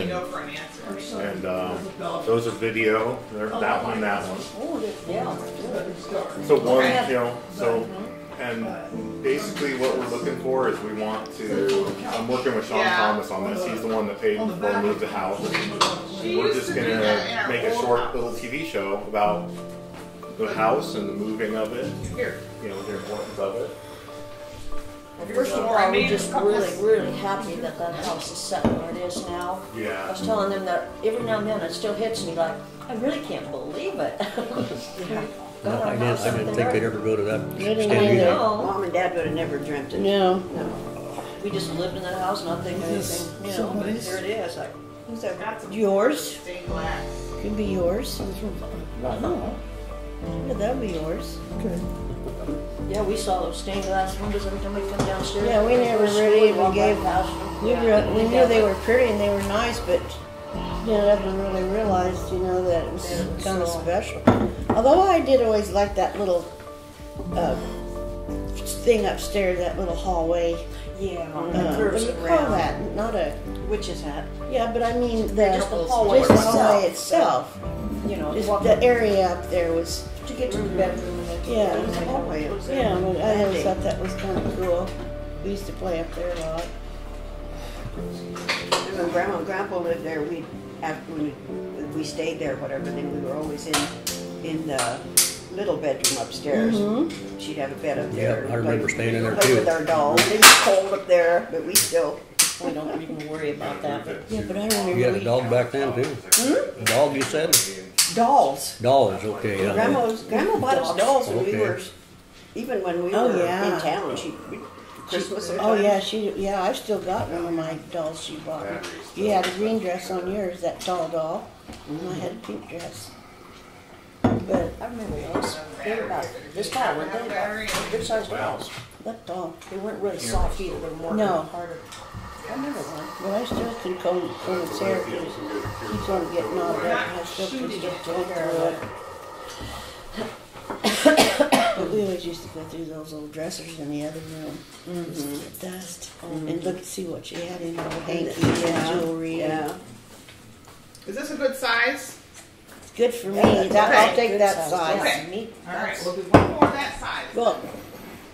Go for an answer. And those are video. That one, that one. So one, and basically what we're looking for is we want to. I'm working with Sean Thomas on this. He's the one that paid for the move the house. And we're just gonna make a short little TV show about the house and the moving of it. The importance of it. Well, first of all, we're just really happy that house is set where it is now. Yeah. I was telling them that every now and then it still hits me like, I really can't believe it. No, I didn't think they'd ever go to that extent either. Mom and Dad would have never dreamt it. No. We just lived in that house, not thinking anything, but here it is. Like, Who's that? Got some Yours? stained glass. Could be yours. Oh. Yeah, that'll be yours. Good. yeah, we saw those stained glass windows every time we come downstairs. Yeah, we never really even gave. We knew they were pretty and they were nice, but never really realized, that it was kind of special. Although I did always like that little thing upstairs, that little hallway. Yeah. What do you call that? Not a witch's hat. Yeah, but I mean Just the hallway itself. Just the area up there was to get to the bedroom and yeah, the hallway. Yeah, but I always thought that was kind of cool. We used to play up there a lot. And when Grandma and Grandpa lived there, when we stayed there, whatever, then we were always in the little bedroom upstairs. Mm-hmm. She'd have a bed up there. Yeah, I remember staying in there play too. with our dolls. It was cold up there, but we still. We don't even worry about that. But Yeah, but I remember. You had a dog back then too? A dog, you said? Dolls. Dolls, okay. Yeah. Grandma bought us dolls when we Okay. were, even when we Oh, were yeah. in town. Christmas or Oh time. yeah, I've still got one of my dolls she bought me. You had a green dress on yours, that tall doll, and I had a pink dress. But I remember those. They were about this tall, weren't they? About good sized dolls. that doll, They weren't really soft either. They were more No. harder. I remember one. but I still can comb its hair because he's on getting knotted up, and I still can comb through it. But we always used to go through those old dressers in the other room, just the dust, and look and see what she had in her hanky and jewelry. Yeah. Is this a good size? It's good for me. Yeah, I'll okay. take Good that size. size. Okay. Neat. All right, we'll do one more that size. Well,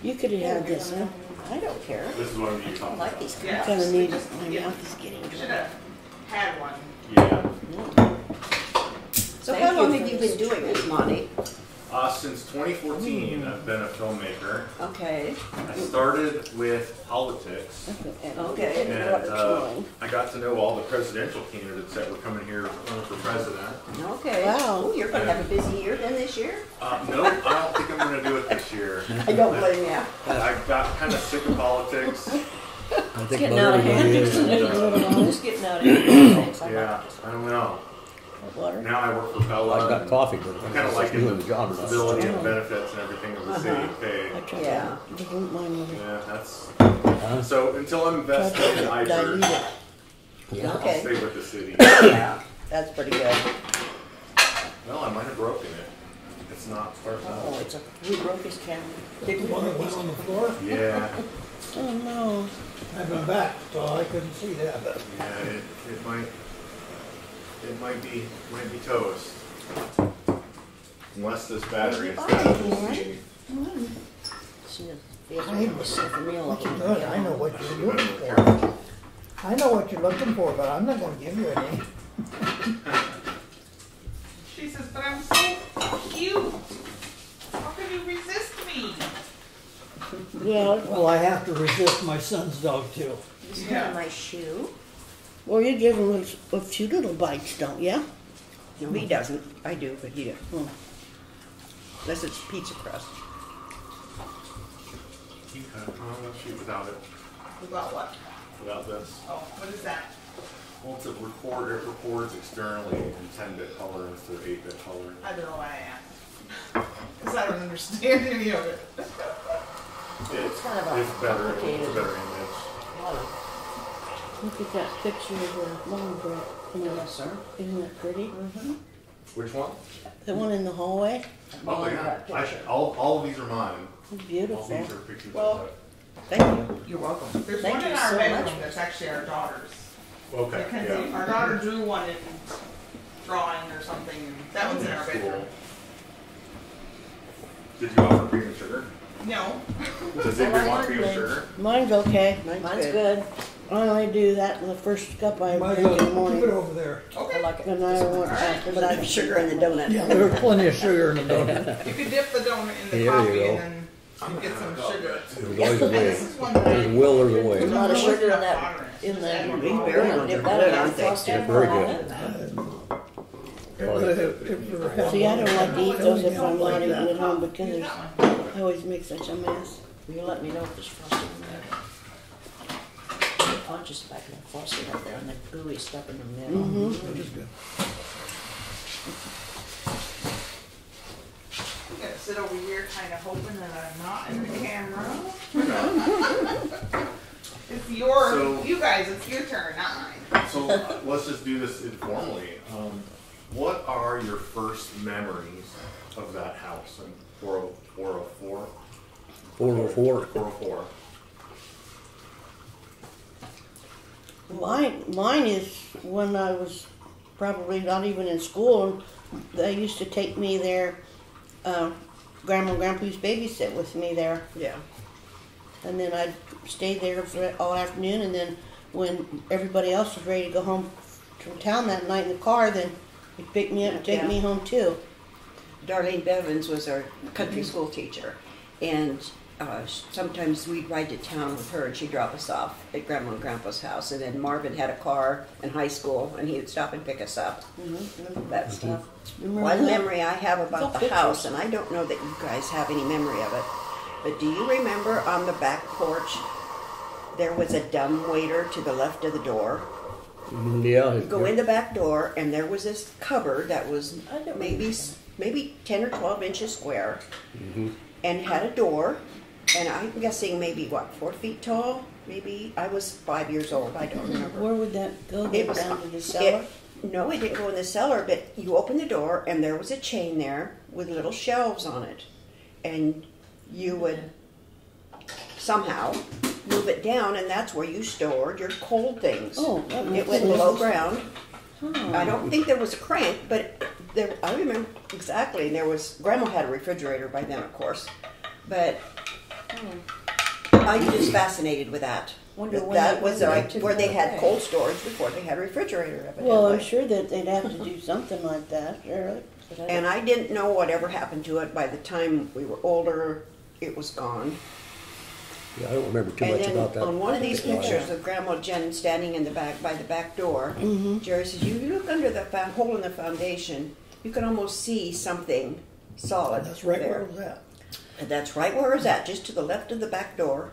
you could have had this one. I don't care. This is what I'm I talking like about. these. Yeah. Kind of neat. Just- My yeah. mouth is getting Should dry. have had one. Yeah. So how long have you been doing this, Monty? Since 2014, I've been a filmmaker. Okay. I started with politics, Okay. and I got to know all the presidential candidates that were coming here running for president. Okay. Wow. Oh, you're going to have a busy year then this year? No, I don't think I'm going to do it this year. I don't blame you. I got kind of sick of politics. I think Getting about out of hand. everybody is. Just getting out of hand. Yeah, I don't know. Water. Now I work for Bella. I've got and coffee, but I'm kind of liking doing the job. stability and benefits and everything that the city pay. I tried Yeah. to dilute mine with it. Yeah, that's Huh? so. Until I'm Tried invested in to either, dilute it. Yeah. I'll Okay. stay with the city. Yeah. That's pretty good. Well, I might have broken it. It's not starting Oh, out. it's we broke his camera. The one that went on the floor, Yeah, Oh no. I've been back, so I couldn't see that, but yeah, it might be toast. Unless this battery is dead. We'll see. She feels I like was a meal. what you doing? I know what you're You better looking look for. careful. I know what you're looking for, but I'm not gonna give you any. She says, but I'm so cute. How can you resist me? Well, I have to resist my son's dog too. This Yeah. is my shoe. Well, you give him a few little bites, don't you? No, he doesn't. I do, but he doesn't. Hmm. Unless it's pizza crust. Okay. I'll shoot without it. About what? Without this. Oh, what is that? Well, it's a record. It records externally in 10-bit color instead of 8-bit color. I don't know why I asked. Because I don't understand any of it. It's kind of a better. It's a complicated- better image. Look at that picture of the lawn, Brett. Yes, sir. Isn't that pretty? Which one? The one in the hallway? Oh yeah. All of these are mine. It's All beautiful. these are pictures Well, of it. Thank you. You're welcome. There's Thank one you in our so bedroom much. that's actually our daughter's. Okay, Mackenzie, yeah. our daughter drew one in drawing or something, and that one's in our That's bedroom. cool. Did you offer cream and sugar? No. Does anybody want cream and sugar? Mine's okay. Mine's good. I only do that in the first cup I Might drink as in the well keep it morning. over there. I Okay. like it. And I don't want after, But I have sugar in the donut. Yeah, there's plenty of sugar in the donut. You could dip the donut in the There you coffee go. and then get some sugar. There's always a way. This is one that There's a will, there's a There's a way. lot of sugar in Enough that, water in that. These berry ones are Dip good, that in aren't they? frosting They're very for good. See, I don't like to eat those if I'm not eating at home because Use there's, that one. I always make such a mess. You let me know if there's frosting in there. Punch is back in the frosting up there and the gooey stuff in the middle. Which is good. I'm gonna sit over here kind of hoping that I'm not in the camera. It's your, So- you guys, it's your turn, not mine. So let's just do this informally. What are your first memories of that house in 404? 404. 404. Mine is when I was probably not even in school, and they used to take me there. Grandma and Grandpa used to babysit with me there, Yeah. and then I'd stay there for all afternoon. And then when everybody else was ready to go home from town that night in the car, then he'd pick me up and take Yeah. me home too. Darlene Bevins was our country school teacher, and sometimes we'd ride to town with her, and she'd drop us off at Grandma and Grandpa's house. And then Marvin had a car in high school, and he would stop and pick us up. Remember that stuff? Remember One that? memory I have about It's the all house, pictures. and I don't know that you guys have any memory of it, but do you remember on the back porch there was a dumbwaiter to the left of the door? Yeah. You go in the back door, and there was this cupboard that was I don't maybe 10 or 12 inches square, and had a door, and I'm guessing maybe 4 feet tall. Maybe I was 5 years old. I don't remember. Where would that go? It was Down to the cellar? No, it didn't go in the cellar, but you open the door, and there was a chain there with little shelves on it, and you would somehow move it down, and that's where you stored your cold things. Oh, that It makes went sense. below ground. I don't think there was a crank, but there, I remember exactly. And there was, Grandma had a refrigerator by then, of course, but I was just fascinated with that. Wonder when That they was went like to where they had the- cold storage before they had a refrigerator. Evidently. Well, I'm sure that they'd have to do something like that. Sure. And I didn't know whatever happened to it. By the time we were older, it was gone. Yeah, I don't remember too And much then about that. on one of these pictures of Grandma Jen standing in the back by the back door, Jerry says, "You look under the hole in the foundation. You can almost see something solid That's right there." where it was at. And that's right where it was at, just to the left of the back door,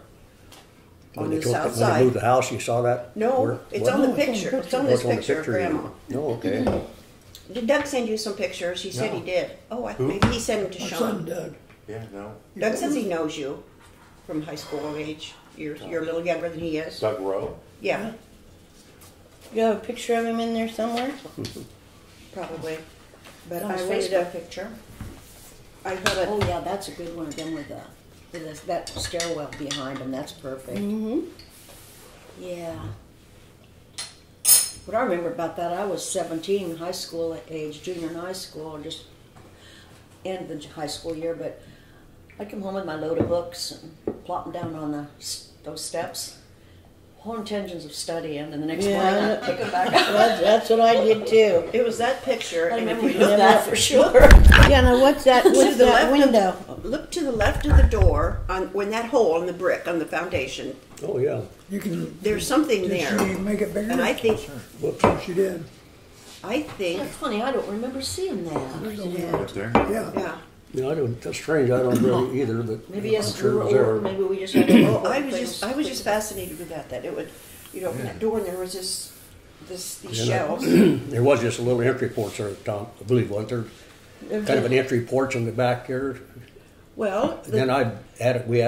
When on they the took- south when they moved side. the house, you saw that? No, Where- it's what? on the No, it's on the picture. It's picture. on Oh, this it's on the picture of picture, you Grandma. mean. No, okay. Did Doug send you some pictures? He said No. he did. Oh, maybe he sent them to My son Sean. Doug. Yeah, no. Doug says he knows you from high school age. You're a little younger than he is. Doug Rowe. Yeah, You have a picture of him in there somewhere? probably. But On I his wanted Facebook to. picture. I thought it. Oh yeah, that's a good one of them with that stairwell behind them. That's perfect. Mm-hmm. Yeah. What I remember about that, I was 17, high school age, junior in high school, just end of the high school year. But I'd come home with my load of books and plop them down on those steps. Whole intentions of studying, and the next Yeah, morning I I'd pick them back up. That's what I did too. It was that picture. I and if remember you doing look that up- for sure. Yeah, now what's that? To What's the that left window? Look to the left of the door on when that hole in the brick on the foundation. Oh, yeah. You can. There's something Did there, she make it bigger? and I think Whoops, she did. That's funny, I don't remember seeing that. Up there. Yeah. yeah. Yeah, I don't, that's strange. I don't really either, but Maybe I'm yes, sure we it were was there. old, maybe we just had a Well, I was just fascinated with that. That it would, you'd open that door and there was these shelves. There was just a little entry porch there at the top, I believe, wasn't there? Kind of an entry porch in the back here. Well, And then we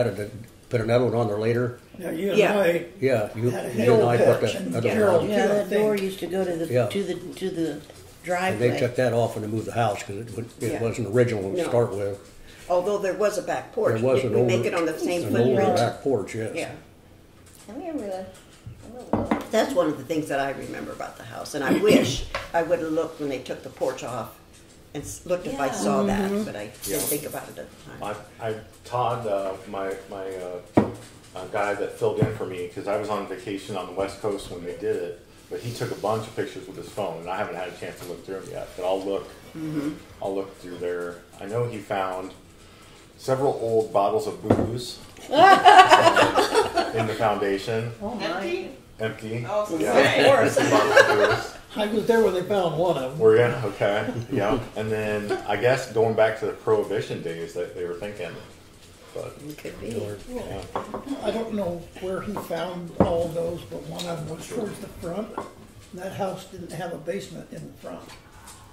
put another one on there later. Yeah, you and Yeah. I Yeah, you had a and I put porch that and other Gerald one. Yeah, too, I that door think. used to go to the Yeah. to the And driveway. they took that off when they moved the house because it Yeah. wasn't original to No. start with. although there was a back porch, There was did an we older, make it on the same an older footprint? back porch, yes. Yeah. I remember that. That's one of the things that I remember about the house, and I wish I would have looked when they took the porch off and looked if I Yeah. saw that, but I Yeah. didn't think about it at the time. Todd, my guy that filled in for me, because I was on vacation on the West Coast when they did it, but he took a bunch of pictures with his phone, and I haven't had a chance to look through them yet. But I'll look. I'll look through there. I know he found several old bottles of booze in the foundation, Oh my. Empty? empty. Oh, so Yeah. say. Of course. Bottles of booze. I was there when they found one of them. Were you? Okay. Yeah. And then I guess going back to the Prohibition days that they were thinking. But It could be. yeah. I don't know where he found all those, but one of them was towards the front. That house didn't have a basement in the front.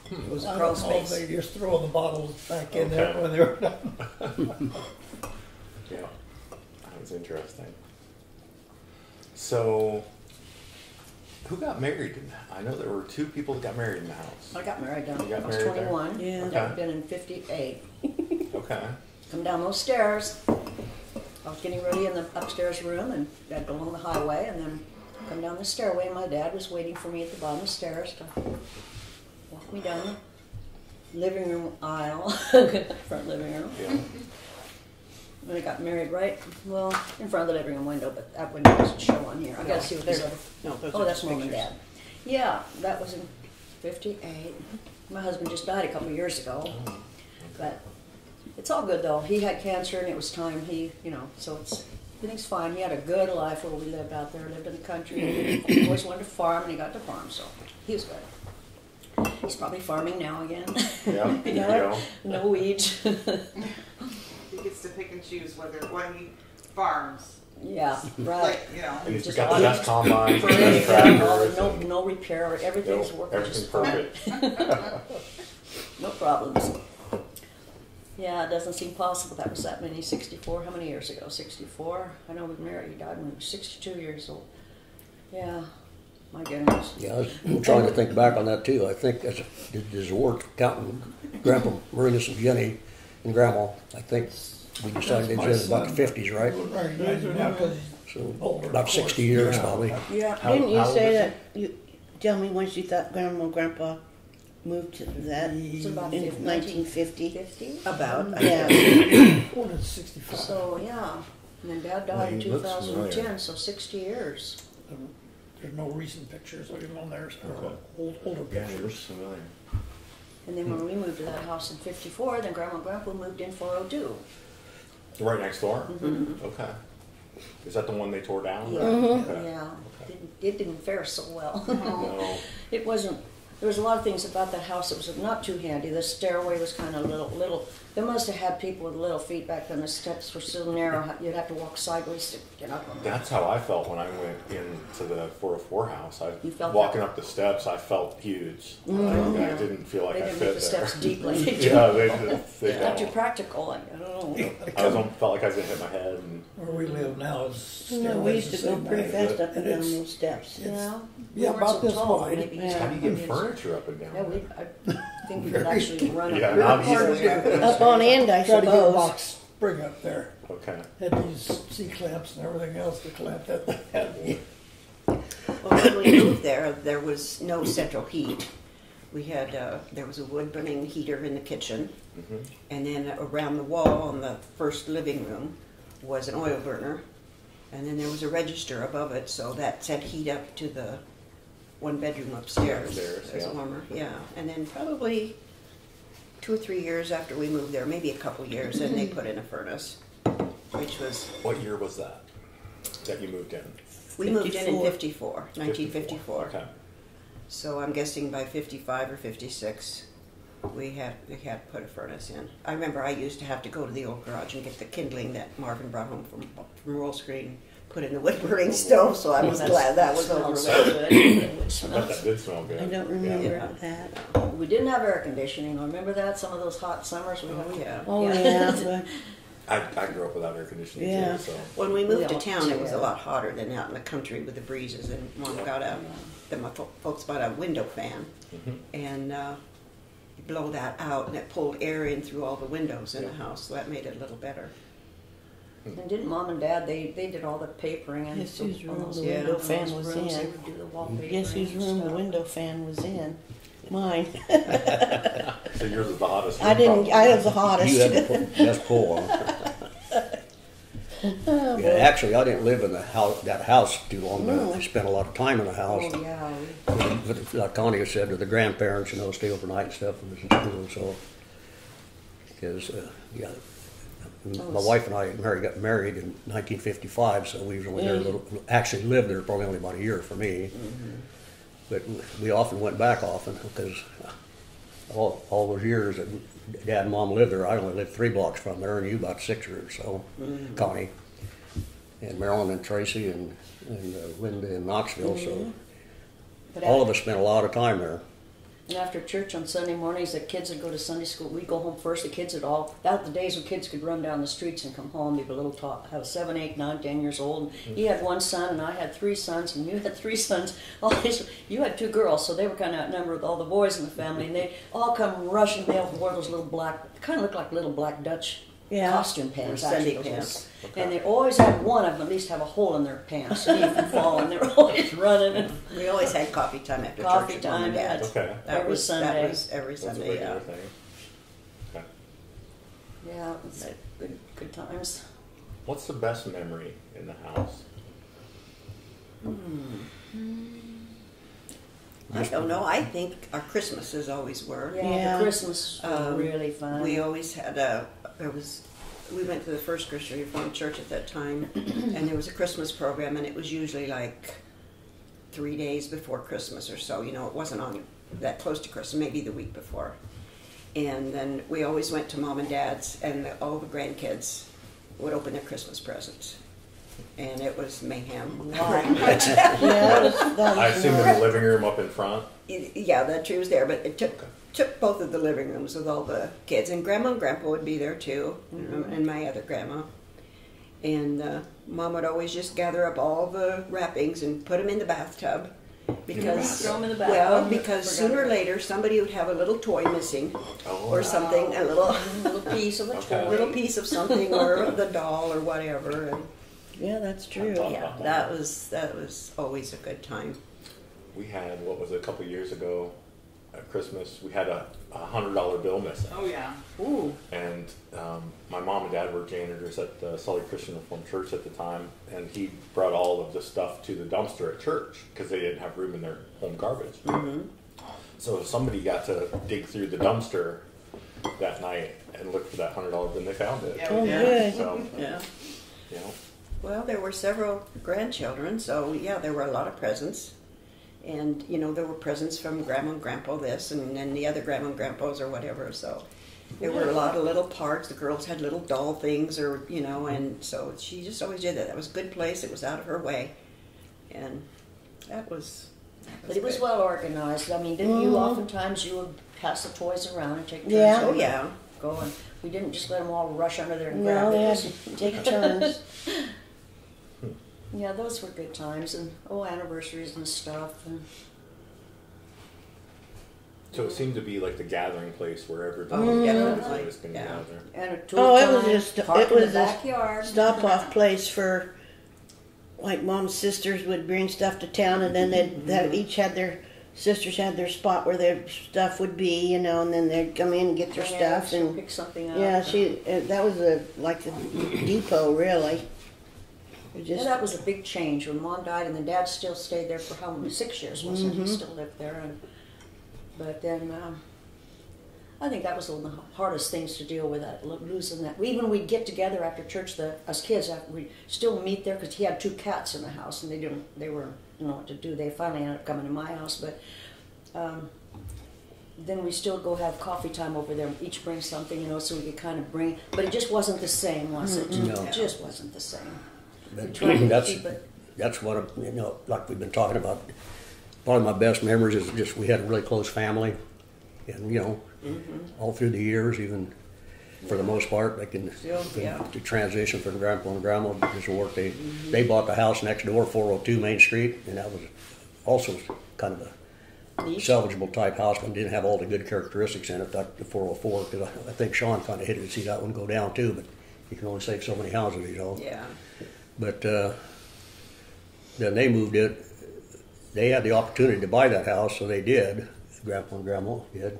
It was a I crawl don't know if space. they just throw the bottles back in there Okay. when they were done. Yeah. That was interesting. So, who got married in that? I know there were 2 people that got married in the house. I got married down. You got I was married there? 21. Yeah. I'd Okay. been in 58. Okay. Come down those stairs. I was getting ready in the upstairs room, and I'd go along the highway, and then come down the stairway. My dad was waiting for me at the bottom of the stairs to walk me down the living room aisle, front living room. Yeah. And I got married right, well, in front of the living room window, but that window doesn't show on here. I gotta see what these other. No, those Oh, are that's just mom and pictures. dad. Yeah, that was in 58. My husband just died a couple of years ago. But it's all good though. He had cancer and it was time so everything's fine. He had a good life where we lived out there, lived in the country. He always wanted to farm and he got to farm, so he was good. He's probably farming now again. Yeah. There you go. No weeds. He gets to pick and choose when he farms. Yeah, right. Like, And he's Just got the all best these combines, the parades, best tractors. no, and- no repair. Everything's Nope, working everything's just fine. perfect. No problems. Yeah, it doesn't seem possible that was that many. 64, how many years ago? 64? I know with Mary, he died when he was 62 years old. Yeah, my goodness. Yeah, I was trying to think back on that too. I think does the ward counting Grandpa Marinas and Jenny and Grandma? I think we decided it was in about the 50s, right? Recognize him now 'cause he's So older, about of 60 course. years probably. Yeah. Didn't you how old say is that you tell me once you thought Grandma and Grandpa moved to that It's about in 50. 1950? 50? About. Yeah. Born in 65. So, yeah. And then Dad died in he looks 2010, familiar. so 60 years. There's no recent pictures of him on there, so older Yeah, he pictures. looks familiar. And then when we moved to that house in 54, then Grandma and Grandpa moved in 402. Right next door? Okay. Is that the one they tore down? Yeah. Okay. Yeah. Okay. It didn't fare so well. No. It wasn't, there was a lot of things about that house that was not too handy. The stairway was kind of little, they must have had people with little feet back then. The steps were so narrow, you'd have to walk sideways to get up them. That's how I felt when I went into the 404 house. You felt Walking that? up the steps, I felt huge. I didn't feel like They I didn't fit make the steps there. deep like they do. Yeah, they Not too don't. practical, like, I don't know. Felt like I was gonna hit my head. And Where we live now is. No, we used to go pretty fast. fast up and And down it's- those steps. Yeah. Yeah, weren't about so this tall, wide. maybe Yeah. how do you get furniture up and down? Yeah, I think we could actually run Yeah, up. not part of easily. it. Up on end, I Tried to get a suppose. box spring up there. Okay. Had these C-clamps and everything else to clamp that. Well, when we moved there was no central heat. We had, there was a wood burning heater in the kitchen, and then around the wall in the first living room was an oil burner, and then there was a register above it, so that sent heat up to the one bedroom upstairs. Upstairs, As yeah. warmer, yeah. And then probably 2 or 3 years after we moved there, maybe a couple years, then they put in a furnace, which was, What year was that you moved in? we moved in 54. 1954. Okay. So I'm guessing by 55 or 56, we had put a furnace in. I remember I used to have to go to the old garage and get the kindling that Marvin brought home from Royal Screen, put in the wood burning stove. So I was glad that was over Smells so with. good. It would I smell bet that did smell good. I don't remember Yeah. that. We didn't have air conditioning. Remember that? Some of those hot summers we Oh had. yeah. Oh, yeah. I grew up without air conditioning Yeah. too, so. When we moved to Yeah. town, it was a lot hotter than out in the country with the breezes. And Mom got folks bought a window fan, and you blow that out, and it pulled air in through all the windows in the house. So that made it a little better. And didn't Mom and Dad, they did all the papering and Guess whose room the Yeah. window fan was rooms, they in? would do the wallpaper. Guess whose room the window fan was in? Mine. So yours is the hottest. I room, didn't. probably. I was the hottest. You had the best pull on. Oh, Yeah, boy. actually, I didn't live in that house too long, but I spent a lot of time in the house. Oh, yeah. But like Connie has said to the grandparents, stay overnight and stuff when it was in school. So, because yeah, my wife and I got married in 1955, so we was only there a little. Actually, lived there probably only about a year for me. But we often went back because all those years that Dad and Mom lived there, I only lived 3 blocks from there, and you about 6 or so. Connie and Marilyn and Tracy and Linda in Knoxville. So But all of us spent a lot of time there. And after church on Sunday mornings, the kids would go to Sunday school. We'd go home first. The kids would all, that was the days when kids could run down the streets and come home. They were little talk, have 7, 8, 9, 10 years old. And he had 1 son, and I had 3 sons, and you had 3 sons. You had 2 girls, so they were kind of outnumbered with all the boys in the family. And they all come rushing. They all wore those little black, kind of looked like little black Dutch costume pants. Sunday actually, pants. And they always had one of them at least have a hole in their pants, so you can fall, and they're always running. And We always had coffee time after Coffee church with Mom and time, Dad. Okay. Every Sunday. That was every That's a Sunday, regular yeah. thing. Okay. yeah, it was good times. What's the best memory in the house? I don't know. I think our Christmases always were. Yeah, Yeah. the Christmas was really fun. We always had we went to the First Christian Reformed Church at that time, and there was a Christmas program, and it was usually like 3 days before Christmas or so. It wasn't on that close to Christmas, maybe the week before. And then we always went to Mom and Dad's, and all the grandkids would open their Christmas presents. And it was mayhem. Wow. Yeah, that was I assume in the living room up in front. Yeah, the tree was there, but it took both of the living rooms with all the kids, and Grandma and Grandpa would be there too, and my other grandma. And Mom would always just gather up all the wrappings and put them in the bathtub, because Throw 'em in the bathtub. because sooner or later somebody would have a little toy missing, Oh. or something, a little little piece of a Okay. toy. little piece of something, or the doll or whatever. And Yeah, that's true. yeah, that was always a good time. We had, what was it, a couple of years ago at Christmas, we had a $100 bill missing. Oh, yeah. Ooh, And my mom and dad were janitors at the Sully Christian Reformed Church at the time, and he brought all of the stuff to the dumpster at church because they didn't have room in their home garbage. So somebody got to dig through the dumpster that night and look for that $100 bill, and they found it. Yeah, Oh, we did. good. So, Yeah. you know, Well, there were several grandchildren, so yeah, there were a lot of presents. And, there were presents from Grandma and Grandpa this, and then the other Grandma and Grandpas or whatever, so there were a lot of little parts. The girls had little doll things, and so she just always did that. That was a good place. It was out of her way. And that was but it was good. well organized. I mean, didn't you oftentimes you would pass the toys around and take turns? Yeah. Oh, to yeah. Go and we didn't just let them all rush under there and No, grab they had it. to take turns. Yeah, those were good times, and anniversaries and stuff. And so it seemed to be like the gathering place where everybody definitely. was going to Yeah. gather. and a tool Oh, it was time, just park it in the was a backyard. stop-off place for, like, Mom's sisters would bring stuff to town, and then they each had their sisters had their spot where their stuff would be, and then they'd come in and get their Bring stuff, eggs, and pick something up. yeah, that was like the depot, really. It Yeah, just that was a big change when Mom died, and then Dad still stayed there for how many 6 years, wasn't he? He still lived there, but then I think that was one of the hardest things to deal with, that losing that. Even we'd get together after church, us kids, we still meet there because he had 2 cats in the house, and they were know what to do. They finally ended up coming to my house, but then we still go have coffee time over there. Each bring something, so we could kind of bring. But it just wasn't the same, was it? No. It just wasn't the same. But We tried to that's keep it. that's what like we've been talking about. One of my best memories is just we had a really close family, and all through the years, even for the most part, the transition from Grandpa and Grandma just worked. They bought the house next door, 402 Main Street, and that was also kind of a salvageable type house, but didn't have all the good characteristics in it, like the 404. Because I think Sean kind of hit it to see that one go down too, but you can only save so many houses, you know. Yeah. But then they moved it. They had the opportunity to buy that house, so they did. Grandpa and Grandma did,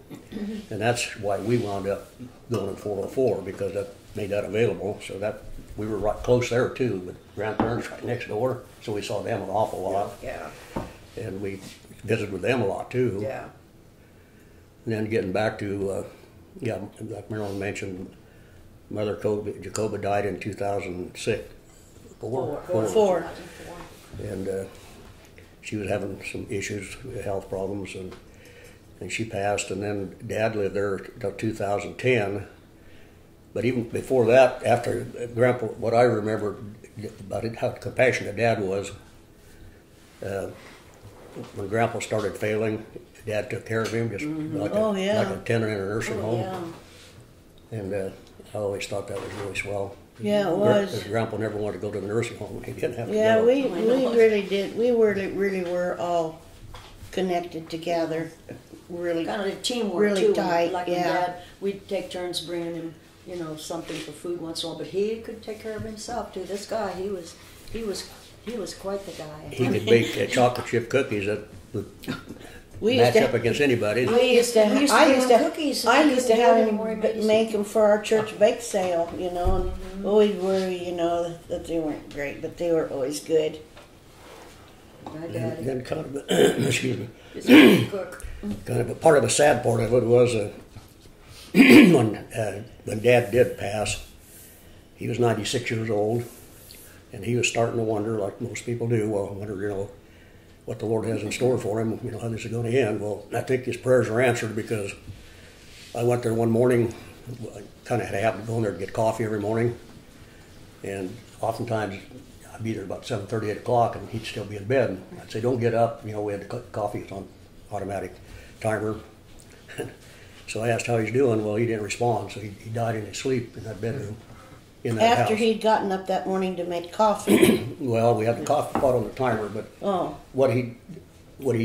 and that's why we wound up going in 404 because that made that available. So that we were right close there too, with grandparents right next door. So we saw them an awful lot, Yeah. and we visited with them a lot too. Yeah. And then getting back to, like Marilyn mentioned, Mother Jacoba died in 2006. Four. And she was having some issues, health problems, and she passed. And then Dad lived there until 2010. But even before that, after Grandpa, what I remember about it, how compassionate Dad was, when Grandpa started failing, Dad took care of him, just like a tenant in a nursing home. Yeah. And I always thought that was really swell. Yeah, it was. Because Grandpa never wanted to go to the nursing home. He didn't have to Yeah, go. we really did. We really were all connected together. Really. Kind of a teamwork Really too. tight, Like yeah. Dad, we'd take turns bringing him, you know, something for food once in a while. But he could take care of himself too. This guy, he was quite the guy. He could bake chocolate chip cookies that would We match used up to. against anybody. We used to. We used to I bring used him to. cookies, and I he used to couldn't do have it him anymore. He made us- make them for our church bake sale. You know, and always worry, you know, that they weren't great, but they were always good. My And daddy. then kind of, excuse me, Just a cook. kind of a part of the sad part of it was when Dad did pass, he was 96 years old, and he was starting to wonder, like most people do, well, I wonder, you know, what the Lord has in store for him, you know, how this is going to end. Well, I think his prayers are answered because I went there one morning, I kind of had a habit of going there to get coffee every morning, and oftentimes I'd be there about 7:30, 8 o'clock, and he'd still be in bed. And I'd say, don't get up, you know, we had the coffee, it's on automatic timer. So I asked how he's doing. Well, he didn't respond, so he died in his sleep in that bedroom in that After house. he'd gotten up that morning to make coffee. Well, we had the coffee pot on the timer, but Oh, what he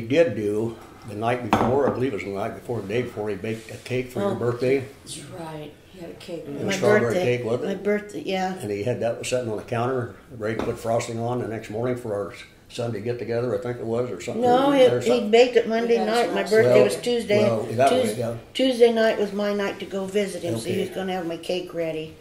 did do the night before, I believe it was the night before, the day before, he baked a cake for your birthday, That's right. He had a cake. a my strawberry birthday. cake, wasn't My it? birthday. Yeah. And he had that sitting on the counter, ready to put frosting on the next morning for our Sunday get together, I think it was, or something. No, or he something. baked it Monday Yeah, night. My that's birthday Well, was Tuesday. well, that way, yeah. Tuesday night was my night to go visit him, so he Okay. was going to have my cake ready.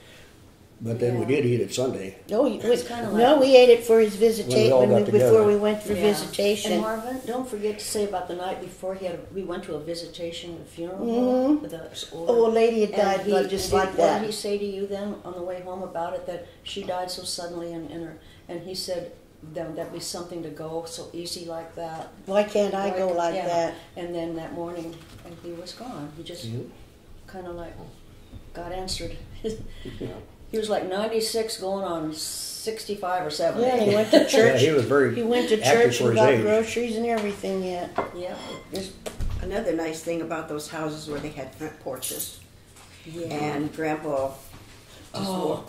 But then we did eat it Sunday. No, It's kinda no, like- we ate it for his When we all got before together. we went for Yeah. visitation. And Marvin, don't forget to say about the night before we went to a visitation, a funeral Mhm. with a Oh, a lady had died And just did- like What that. did he say to you then on the way home about it, that she died so suddenly and he said that'd be something to go so easy like that. Why can't I go like yeah. that? And then that morning, and he was gone. He just kind of like got answered. He was like 96 going on 65 or 70. Yeah, he went to church. Yeah, he was very He went to active church for and his got age. groceries and everything yet. Yeah. There's another nice thing about those houses where they had front porches. Yeah. And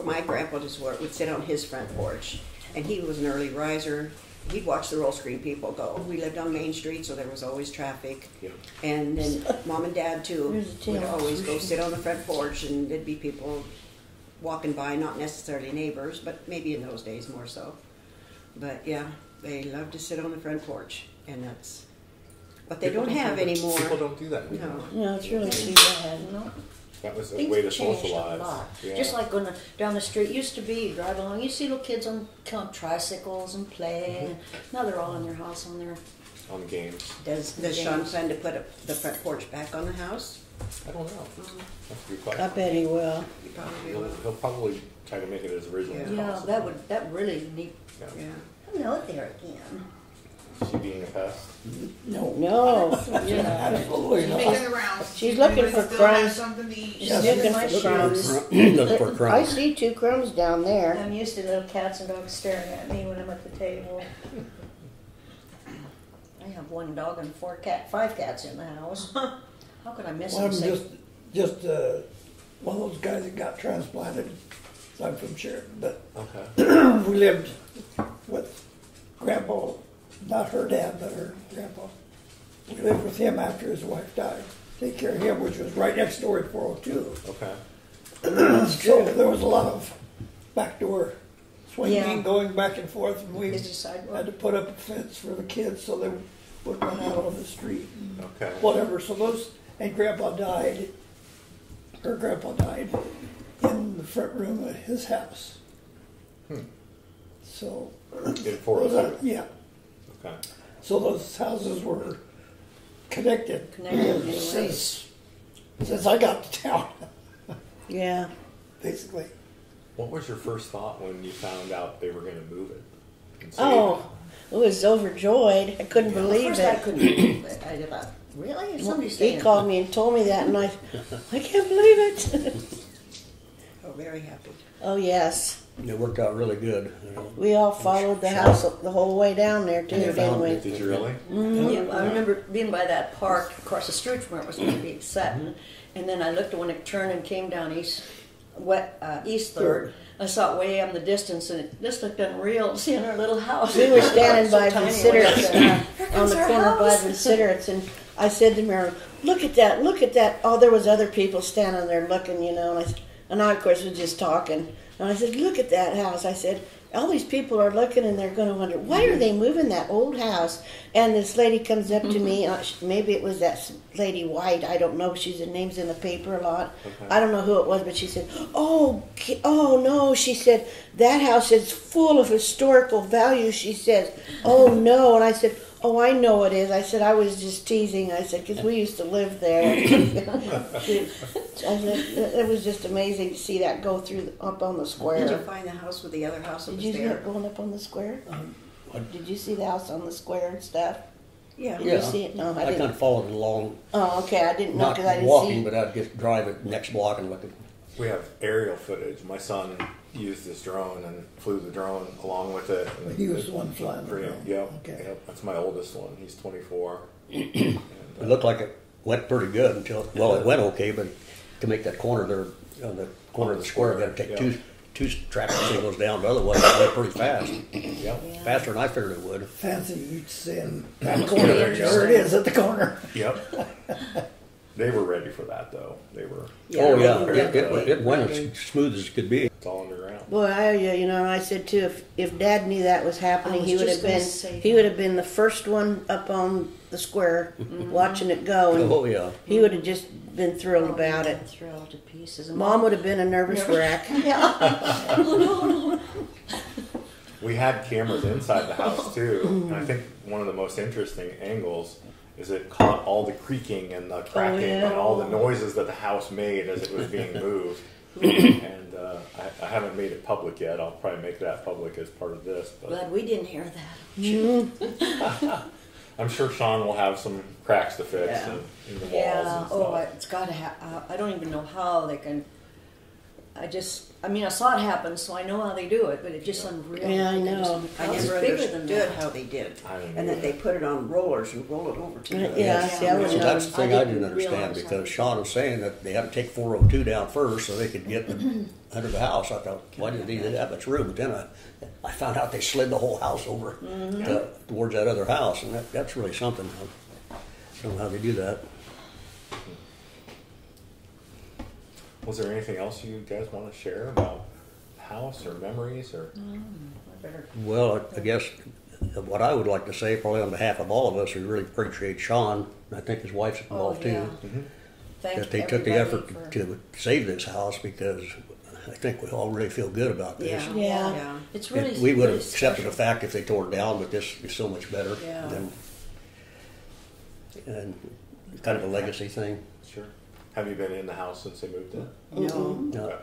my grandpa would sit on his front porch. And he was an early riser. He'd watch the roll screen people go. We lived on Main Street, so there was always traffic. Yeah. And then Mom and Dad, too, There's a tail would always off. go sit on the front porch, and there'd be people walking by, not necessarily neighbors, but maybe in those days more so. But yeah, they loved to sit on the front porch, and that's what they don't have anymore. People don't do that anymore. No. No, it's really too bad. No. That was a Things way to have changed socialize. a lot. Yeah. Just like going down the street, used to be, you drive along, you see little kids on tricycles and play. And now they're all in their house on their. on games. Does Sean plan to put the front porch back on the house? I don't know. That's a good question. I bet he will. He probably He'll, will. he'll probably try to make it as original as Yeah, possible. that really neat. Yeah. Yeah. Hello there again. Is she being a pest? No. Absolutely not. Making the rounds. She's looking Everybody for still has crumbs. something to eat. She's Yes, looking my for crumbs. Look for I crumbs. see 2 crumbs down there. I'm used to little cats and dogs staring at me when I'm at the table. I have 1 dog and 5 cats in the house. How could I miss Well, them? I'm just one of those guys that got transplanted. I'm from Sheridan, but Okay. we lived with Grandpa, not her dad, but her grandpa. We lived with him after his wife died. Take care of him, which was right next door at 402. Okay. So there was a lot of back door swinging, Yeah. going back and forth, and we Is the sidewalk? had to put up a fence for the kids so they wouldn't run out on the street and Okay. whatever. So and Grandpa died. Her grandpa died in the front room of his house. So In 402. yeah. Okay. So those houses were connected, Connected since I got to town, Yeah. basically. What was your first thought when you found out they were going to move it? and save Oh, I was overjoyed. I couldn't believe First, I it. couldn't believe it. I thought, really? Is somebody He saying called me and told me that, and I can't believe it. Oh, very happy. Oh yes, It worked out really good. You know. we all followed the house the whole way down there too, And you didn't found we? it. Did you really? Yeah, I remember being by that park across the street from where it was going to be set, and then I looked when it turned and came down East Third. I saw it way up in the distance, and it just looked unreal seeing our little house. We were standing So by tiny. Considerates on comes the our corner by house. Considerates, and I said to Mary, "Look at that! Look at that!" Oh, there was other people standing there looking, you know, and I of course was just talking. And I said, "Look at that house!" I said, "All these people are looking, and they're going to wonder why are they moving that old house?" And this lady comes up to me. Maybe it was that lady White. I don't know. She's name's in the paper a lot. Okay. I don't know who it was, but she said, "Oh no!" She said, "That house is full of historical value." She says, "Oh no!" And I said, "Oh, I know it is." I said, "I was just teasing." I said, "Because we used to live there." I said, it was just amazing to see that go through up on the Did you square. find the house with the other house that Did was you see there? it going up on the square? What? Did you see the house on the square and stuff? Yeah. Did you see it? No, I I kind didn't. of followed it along, Oh, okay. I didn't know not because I didn't walking, see. but I'd just drive it next block and look at. We have aerial footage. My son used this drone and flew the drone along with it. And He was the one flying the Great. drone. Yep. Okay. Yep. That's my oldest one. He's 24. It looked like it went pretty good until, well, it went okay, but to make that corner there, on the corner of the square, got to take Yeah. two traffic signals down, but otherwise it went pretty fast. Yep. Faster than I figured it would. Fancy you'd saying that corner. There you go. There it is at the corner. Yep. They were ready for that, though. They were. Oh, yeah, definitely. it went as smooth as it could be. It's all underground. Boy, you know, and I said too, if Dad knew that was happening, I was he would just have been gonna say he that. would have been the first one up on the square watching it go, and Oh, yeah. he would have just been thrilled about it. Thrilled to pieces. And Mom would have been a nervous wreck. We had cameras inside the house, too. And I think one of the most interesting angles is it caught all the creaking and the cracking yeah. and all the noises that the house made as it was being moved. And I haven't made it public yet. I'll probably make that public as part of this. But Glad we didn't hear that. I'm sure Sean will have some cracks to fix Yeah. in the walls Yeah. and Oh, stuff. it's got to. I don't even know how they can. I mean, I saw it happen, so I know how they do it, but it's just unreal. Yeah, I They can know. just- I it's never bigger than understood that. how they did it. I didn't And know that they that. put it on rollers and roll it over to the Yeah, see, I wouldn't So know. that's the thing I didn't didn't understand, realize because how- Sean was saying that they had to take 402 down first so they could get under the house. I thought, why did they do that much room? But then I found out they slid the whole house over towards that other house, and that's really something. I don't know how they do that. Was there anything else you guys want to share about the house or memories or? Well, I guess what I would like to say, probably on behalf of all of us, we really appreciate Sean, and I think his wife's involved yeah. too, Thank that they took the everybody effort for- to save this house, because I think we all really feel good about this. Yeah. Yeah. It's really. We would have really accepted the special. fact if they tore it down, but this is so much better. Yeah. And kind of a legacy thing. Sure. Have you been in the house since they moved in? No. No. Okay.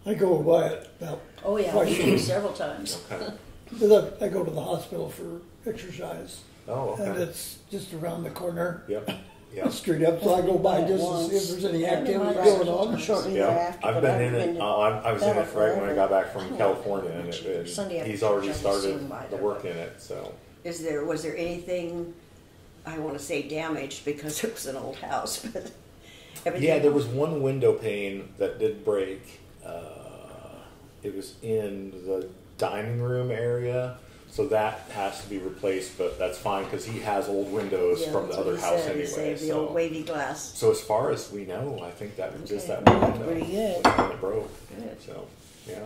I go by it about Oh yeah, twice we a did week. several times. Okay. Because I go to the hospital for exercise, Oh, and okay. it's just around the corner, Yep. Yep. straight up. So I go by just to see if there's any activity going on. Shortly Yeah, thereafter. I've but been I've in it. to- I was in it right when I got back from Yeah. California, and Sunday after he's already church, I was started swinging by the there. work in it. So Was there anything, I want to say damaged because it was an old house, but everything. yeah, there was one window pane that did break. It was in the dining room area, so that has to be replaced. But that's fine because he has old windows Yeah, from the that's what other he house said. He anyway. said the old So, wavy glass. so as far as we know, I think that was just that Okay. one That's window pretty good. was the one that broke. Good. So yeah.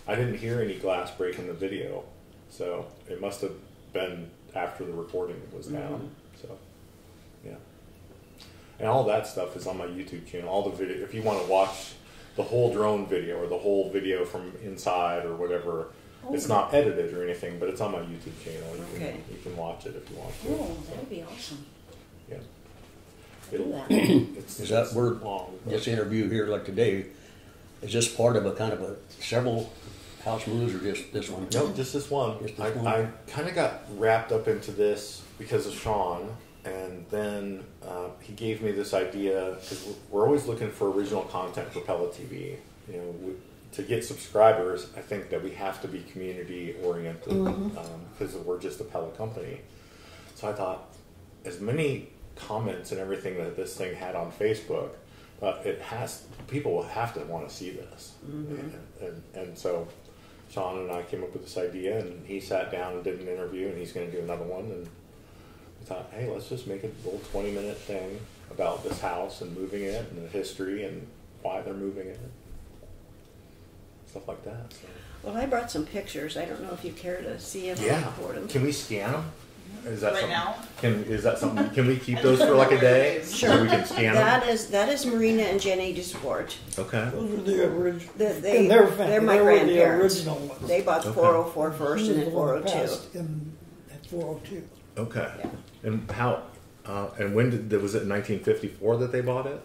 I didn't hear any glass break in the video, so it must have been after the recording was down. So, yeah. And all that stuff is on my YouTube channel. All the video, if you want to watch the whole drone video or the whole video from inside or whatever, it's not edited or anything, but it's on my YouTube channel. You can watch it if you want to. Oh, that would be awesome. Yeah. Do that. Is that word, long? this interview here like today, is this part of a kind of a several house moves or just this one? No, just this one. Just this one? I kind of got wrapped up into this because of Sean, and then he gave me this idea because we're always looking for original content for Pella TV. You know, to get subscribers, I think that we have to be community oriented because we're just a Pella company. So I thought, as many comments and everything that this thing had on Facebook, people will have to want to see this. And so Sean and I came up with this idea, and he sat down and did an interview, and he's going to do another one. And we thought, hey, let's just make a little 20-minute thing about this house and moving it and the history and why they're moving it, stuff like that. So. Well, I brought some pictures. I don't know if you care to see them or Yeah. record them. Can we scan them? Is that Right something? now? Is that something? Can we keep those for like a day? Sure. So we can scan them. That is Marina and Jenny DeSport. Okay. Those were the original. They're my grandparents. The original ones. They bought Okay. 404 first and then The one that 402. passed at 402. Okay. Yeah. And how? And when was it? 1954 that they bought it?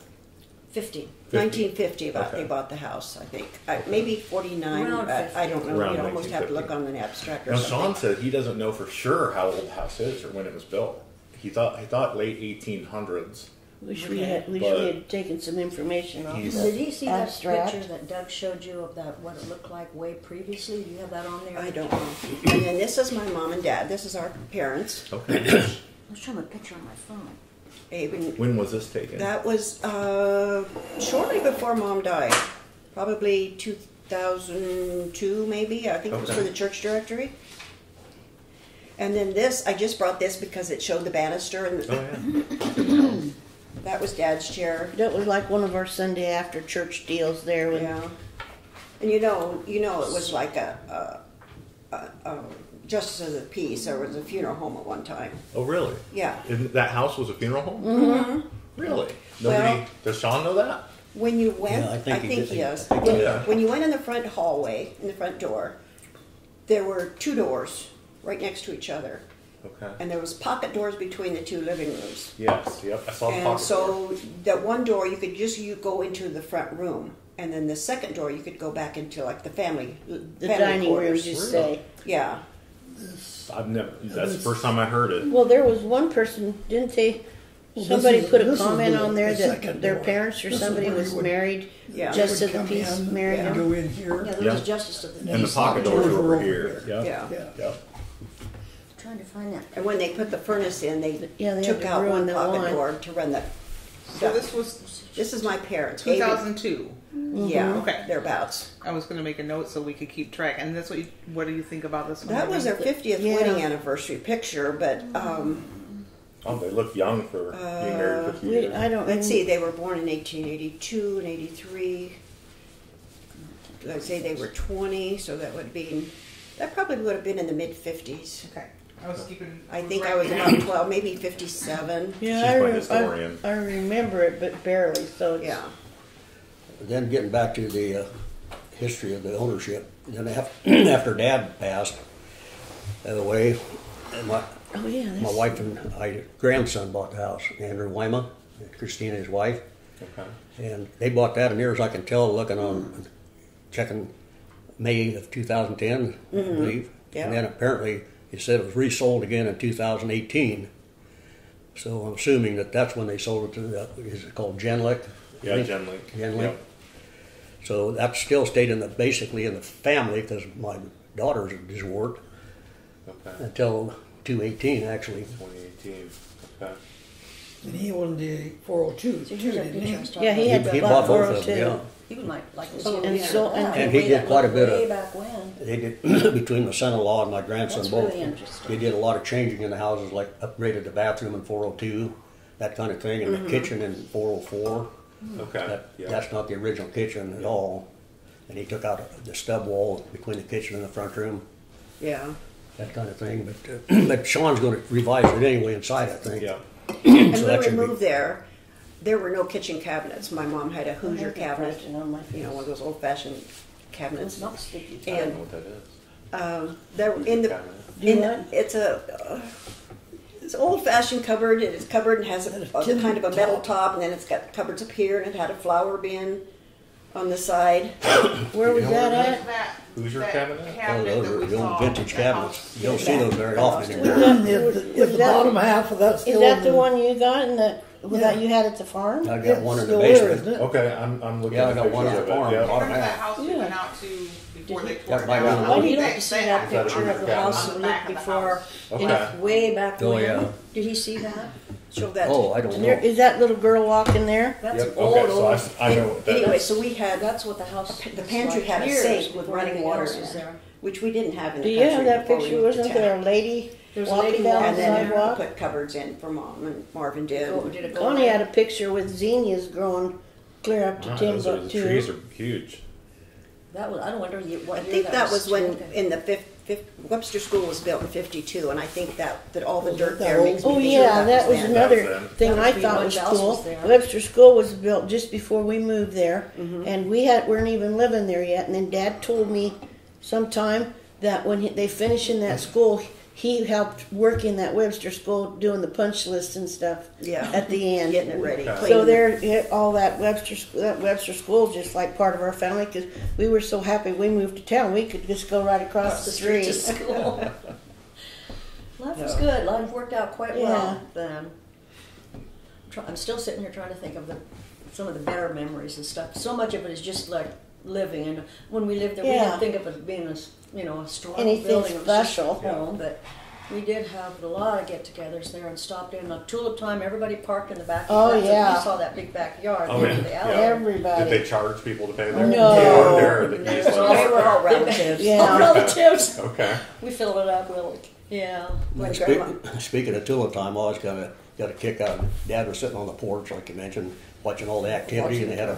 1950 Okay. they bought the house, I think. Maybe 49, Around but I don't know. Around You'd almost have to 1950. look on an abstract or Now something. Sean said he doesn't know for sure how old the house is or when it was built. He thought late 1800s. Wish we had taken some information off He's- the Did you see that abstract. picture that Doug showed you of that, what it looked like way previously? Do you have that on there? I don't know. And then this is my mom and dad. This is our parents. Okay. I was showing a picture on my phone. Abe and When was this taken? that was shortly before Mom died, probably 2002 maybe. I think it was Okay. for the church directory. And then this, I just brought this because it showed the banister, and Oh yeah. that was Dad's chair. That was like one of our Sunday after church deals there. When Yeah, and you know, it was like a justice of the peace. There was a funeral home at one time. Oh really? Yeah. That house was a funeral home? Mm-hmm. Really? Nobody? Well- Does Sean know that? When you went, Yeah, I think he he did. does. I think he did. When you went in the front hallway, in the front door, there were two doors right next to each other, Okay. and there was pocket doors between the two living rooms. Yes. Yep. I saw the And pocket door. so that one door you could go into the front room, and then the second door you could go back into like the family the family dining room, quarters. just Really? say. Yeah. I've never. That's the first time I heard it. Well, there was one person, didn't they? Well, Somebody this is- put a this is comment the- on there the that second their door. parents or This is somebody where was you would- married. Yeah. Justice Would of the come peace in married and them. go in here. Yeah, there Yeah. was Justice of the And the Peace. pocket doors were over here. Yep. Yeah. Yeah. Yep. Trying to find that. And when they put the furnace in, they Yeah, they had took to out ruin one the pocket one. door to run the. So this was This is my parents. Abe and- 2002. Yeah. Okay. Thereabouts. I was going to make a note so we could keep track. And that's what do you think about this one? That was their 50th Yeah. wedding anniversary picture, but Oh, they look young for being married 50 years. I don't. let's see, they were born in 1882 and 83. Let's say they were 20, so that probably would have been in the mid 50s. Okay. I was keeping. I think I was about 12, maybe 57. Yeah, She's my historian. I remember it, but barely. So it's, Yeah. Then getting back to the history of the ownership, then after Dad passed away, my Oh yeah. my wife and grandson bought the house, Andrew Wyma, Christina, his wife, Okay. and they bought that. And near as I can tell, looking on, checking May of 2010, I believe, Yeah. and then apparently it said it was resold again in 2018. So I'm assuming that's when they sold it to. Is it called Genlick? Yeah, Genlick. Genlick. Yep. So that still stayed basically in the family because my daughters just worked Okay. until 2018 actually. 2018. Okay. And he owned the 402 So too, here's that didn't picture I he? was talking Yeah, he about. had He bought bought both of 402. them. He would like to see Oh, a and picture so- of that. and he Way did that quite a looked bit of- way back when. They did between my son-in-law and my grandson That's both. really interesting. They did a lot of changing in the houses, like upgraded the bathroom in 402, that kind of thing, and the kitchen in 404. Okay. That, yeah. That's not the original kitchen at all. and he took out the stub wall between the kitchen and the front room, Yeah. that kind of thing. But Sean's going to revise it anyway inside, I think. Yeah. And So when that we should be- moved there were no kitchen cabinets. My mom had a Hoosier have that cabinet, question on my you know, one of those old-fashioned cabinets. It's not sticky. I don't know And what that is. there in the Do you in, know? it's an old-fashioned cupboard. It's covered and has a kind of a metal top, and then it's got cupboards up here, and it had a flour bin on the side. Where was know that where at? Who's your cabinet? Oh, those that are we the saw old at vintage the cabinets. house. You don't see those very often Was anymore. that- Is the bottom half of that Is still that in the one you got in the that you had at the farm? I got one in the Still there, basement. isn't it? Okay, I'm looking Yeah, I at got one pictures on the of it. farm. Yeah. Bottom Remember that half. house we went out to before they tore That it might be down? the Oh, one. you'd have to see that Is that picture of the under house cabinet? we lived before. Okay. And way back Oh, when. yeah. Did he see that? Show that. Oh, I don't And there, know. is that little girl walking there? That's Yep, an old, okay, so old. I know what that Anyway, is. so we had That's what the house. the was pantry like had a years sink with before running anything water else in was it, there. which we didn't have in Do the you country. have that before we picture? moved to Wasn't there a town. lady There's a walking lady down And the walking then we sidewalk? put cupboards in for Mom, and Marvin did. Oh, did it go Connie away? had a picture with zinnias growing clear up to Wow, those are, the trees Timbuktu. are huge. That was, I don't wonder what I year think that was when taken. in the Webster School was built in '52, and I think that all the dirt that there old? makes me Oh think yeah, that was then. another That was them. thing That I must be thought when was Bells cool. was there. Webster School was built just before we moved there, and weren't even living there yet. And then Dad told me sometime that when they finished in that school, he helped work in that Webster School doing the punch list and stuff. Yeah. At the end, Getting it ready. Okay. So cleaning there, all that Webster School is just like part of our family because we were so happy we moved to town. We could just go right across the street. to school. Life was good. Life worked out quite well then. I'm still sitting here trying to think of some of the better memories and stuff. So much of it is just like living, and when we lived there, we Yeah. didn't think of it being a strong Anything building. It was just special. home, but we did have a lot of get-togethers there and stopped in. On Tulip time, everybody parked in the back. Oh, That's- yeah. You saw that big backyard. Oh, there yeah. in the alley. Yeah. Everybody. Did they charge people to pay there? No. Or there, that you No. just it. like- They were all relatives. Yeah. All relatives. Okay. We filled it up, really. Yeah. My Speak- grandma. Speaking of Tulip time, I always got a kick out of Dad was sitting on the porch, like you mentioned, watching all the activity, and they had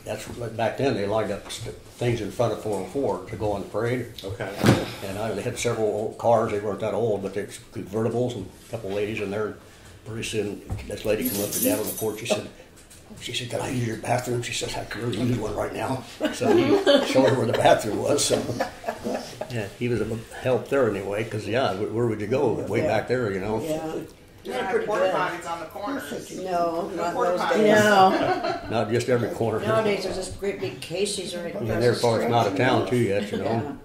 that's back then they lined up things in front of 404 to go on the parade, Okay. and they had several old cars. They weren't that old, but they were convertibles and a couple ladies in there. And pretty soon, this lady came up to Dad on the porch. She said, "Can I use your bathroom?" She says, "I could really use one right now." So he showed her where the bathroom was. So yeah, he was a help there anyway, because where would you go? Way back there, you know. Yeah. You had pretty porta good. potties on the corners. No, not porta those potties. days. No. Not just every corner. Nowadays, there's this great big Casey's right across And they're the far street. out of town too yet, you know.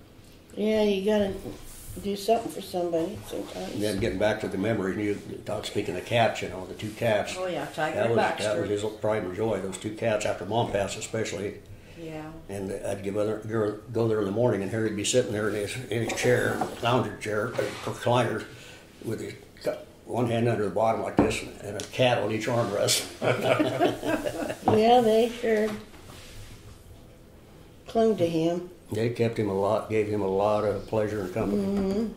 Yeah. Yeah, you gotta do something for somebody sometimes. And then getting back to the memory, you talked speaking of cats, you know, the two cats. Oh yeah, Tiger That and was Baxter. his pride and joy. Those two cats after Mom passed, especially. Yeah. And I'd go there in the morning, and Harry'd be sitting there in his chair, lounger chair, recliner, with his one hand under the bottom like this, and a cat on each armrest. Yeah, they sure clung to him. They kept him gave him a lot of pleasure and company.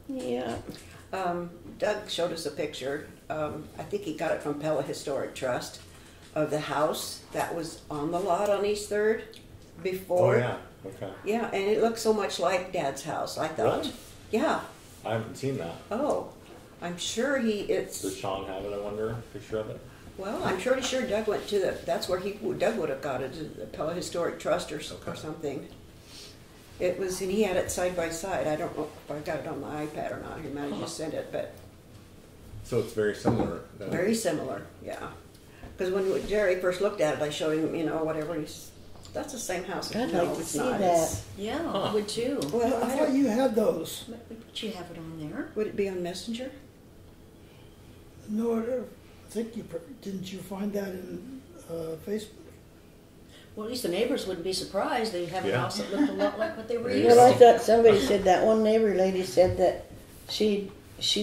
Yeah. Doug showed us a picture. I think he got it from Pella Historic Trust of the house that was on the lot on East Third Oh before. yeah. Okay. Yeah, and it looked so much like Dad's house. I thought. Really? Yeah. I haven't seen that. Oh, I'm sure Does it's. Sean have it? I wonder. A picture of it. Well, I'm pretty sure Doug went to the. That's where Doug would have got it, to the Pella Historic Trust or Okay. something. It was, and he had it side by side. I don't know if I got it on my iPad or not. He might have just sent it, but So it's very similar. very similar. Yeah. Because when Jerry first looked at it, I showed him, whatever. That's the same house. I'd No, like to it's see not. that. It's- Yeah, Huh. I would too. Well, I I thought don't. you had those. Would you have it on there? Would it be on Messenger? No, I think didn't you find that in Facebook? Well, at least the neighbors wouldn't be surprised. They have a Yeah. house that looked a lot like what they were used Well, I to. thought somebody said that one neighbor lady said that she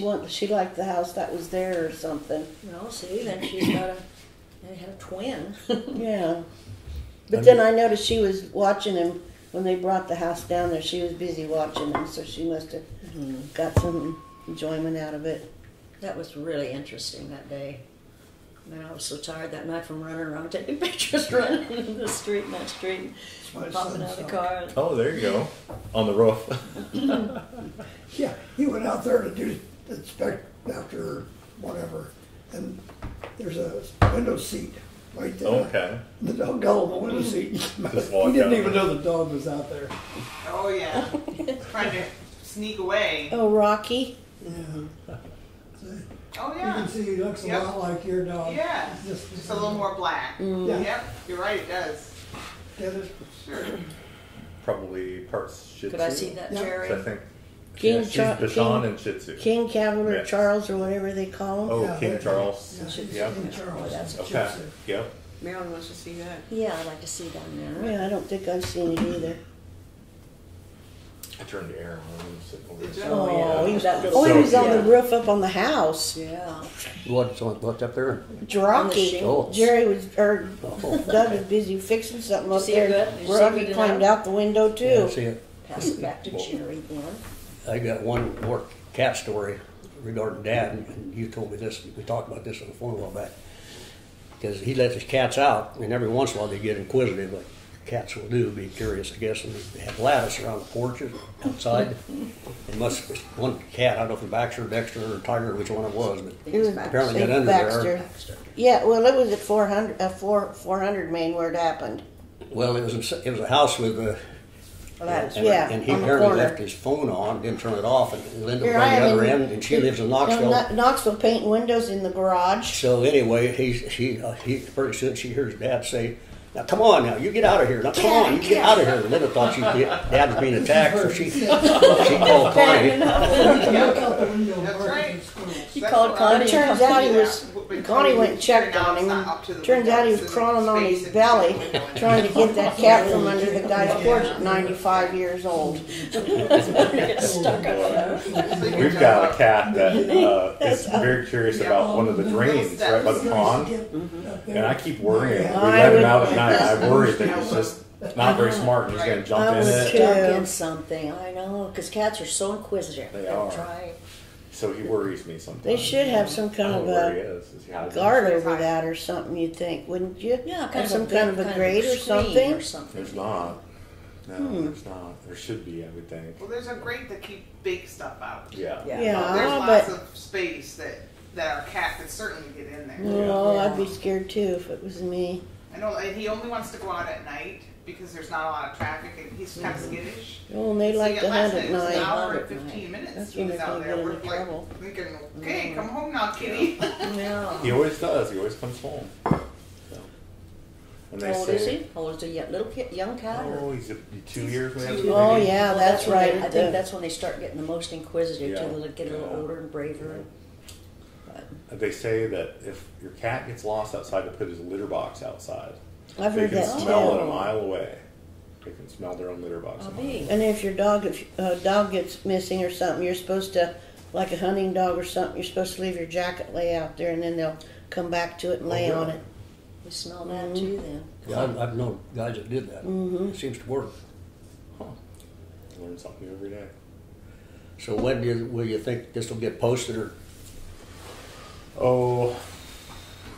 liked the house that was there or something. Well, see, then they had a twin. Yeah. But then I noticed she was watching him when they brought the house down there. She was busy watching him, so she must have got some enjoyment out of it. That was really interesting that day. And I was so tired that night from running around taking pictures, running in the street and that street, My popping out son's of the son. car. Oh, there you go. On the roof. Yeah, he went out there to do inspect after whatever, and there's a window seat right there. Okay. The dog got on the window seat. Just He walked didn't out. even know the dog was out there. Oh yeah, trying to sneak away. Oh, Rocky. Yeah. Oh You yeah, can see he looks a Yep. lot like your dog. yeah, just a little more black. Yeah. Yep, you're right, it does. Get it? Sure. Probably parts Shih Tzu. Could I see that, Yeah. Jerry? I think. King Yeah, she's Char- Bashan King- and Shih Tzu. King Cavalier Yes. Charles or whatever they call him. Oh, Yeah, King that- Charles. Yeah, Yep. King Charles. Oh, that's Okay. Shih Tzu. Yep. Marilyn wants to see that. Yeah, I'd like to see down there. Yeah, I don't think I've seen it either. I turned the air on. I'm sitting over Did there. you? Oh, he was, that little- oh, he was on Yeah. the roof up on the house. Yeah. What's up there? On the Rocky. shingles. Jerry was, or Oh, Doug was busy fixing something Did you up see it there. good? Did you see Rocky good climbed enough? out the window yeah, too. see it. Pass it back to Jerry then. I got one more cat story regarding Dad, and you told me this. We talked about this on the phone a while back. Because he lets his cats out, and every once in a while they get inquisitive, like cats will do, be curious, I guess. And they have lattice around the porches outside. And one cat, I don't know if it was Baxter, Dexter, or Tiger, which one it was, but It was apparently got Big under there. Baxter. Yeah, well, it was at 400 Main where it happened. Well, it was a house with a. Yeah, and he on the apparently corner. left his phone on, didn't turn it off, and Linda was Here, on I the am other in- end, and she lives in Knoxville. Knoxville painting windows in the garage. So anyway, he pretty soon she hears Dad say, "Now come on, now you get out of here. Now come on, you get out of here." And Linda thought Dad was being attacked, so she called Connie. Look out the window and That's bark right. at school. He That's called what Connie. I- It turns out he Yeah. was, But Connie went and checked now on it's him, not and up to the turns out he was windows, crawling on space his in belly, between the window and trying to get that cat from under the guy's porch at 95 years old. We've got a cat that is very curious about one of the drains right by the pond, and I keep worrying. We let him out at night. I worry that he's just not very smart and he's going to jump I in was it. too. Stuck in something, I know, because cats are so inquisitive. They They'll are. try. So he worries me sometimes. They should have some I kind don't of know where he a is. Is he hiding? guard over that or something, you'd think, wouldn't you? Yeah, Or kind of some a kind of a grate or something. Or something. There's not. No, there's not. There should be, I would think. Well, there's a grate that keep big stuff out. Yeah. Yeah. Yeah, There's lots but of space that our cat could certainly get in there. no, Yeah. I'd be scared too if it was me. I know, and he only wants to go out at night because there's not a lot of traffic and he's kind of skittish. Oh, and they So like yeah, to last hunt at night it was an night. hour Hunt and at 15 minutes That's he when was they out can there. get We're into like trouble. thinking, okay, come home now, kitty. Yeah. He always does. He always comes home. So. And How they old say, is he? How old is the little kid, young cat? Or? Oh, he's 2 years we have. Oh maybe? yeah, that's when they- right. I think that's when they start getting the most inquisitive Yeah. too. They get a little Yeah. older and braver. They say that if your cat gets lost outside, to put his litter box outside. I've They heard can that smell it a too. mile away. They can smell their own litter box. I'll a mile be. away. And if a dog gets missing or something, you're supposed to, like a hunting dog or something, you're supposed to leave your jacket lay out there, and then they'll come back to it and lay Oh, on really? it. We smell that too then. Yeah, I've known guys that did that. It seems to work. Huh. Learn something new every day. So when will you think this will get posted, or Oh,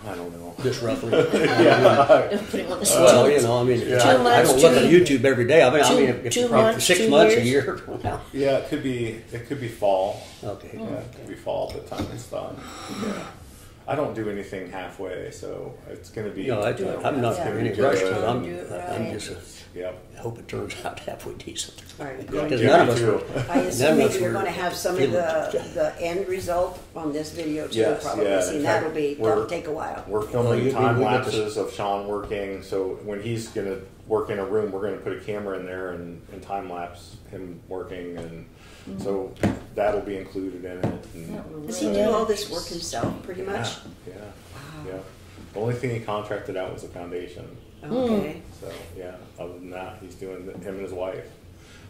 I don't know. just roughly? Put him on the Well, you know, I mean, Yeah. I months, don't look at two- YouTube every day. I mean, if two probably months, 6 2 months, a years? year. Well, Yeah, it could be fall. okay. Yeah, it could be fall by the time it's done. Yeah. I don't do anything halfway, so it's going to be. No, I'm not Yeah. in any Do rush it. to it. I'm Do it I'm right. just Yep. I hope it turns out halfway decent. All right, Yeah, Because yeah, none of me us too. were. I None assume of maybe us you're were going to have some of feeling the end result on this video too, Yes, probably. yeah, See, in that'll fact, be, we're- that'll take a while. We're Well, filming we time get this- lapses of Sean working, so when he's going to work in a room, we're going to put a camera in there and time lapse him working, and so that'll be included in it. And, Does he do all this work himself, pretty yeah, much? yeah, yeah. The only thing he contracted out was the foundation. Okay. So yeah, other than that, he's doing him and his wife.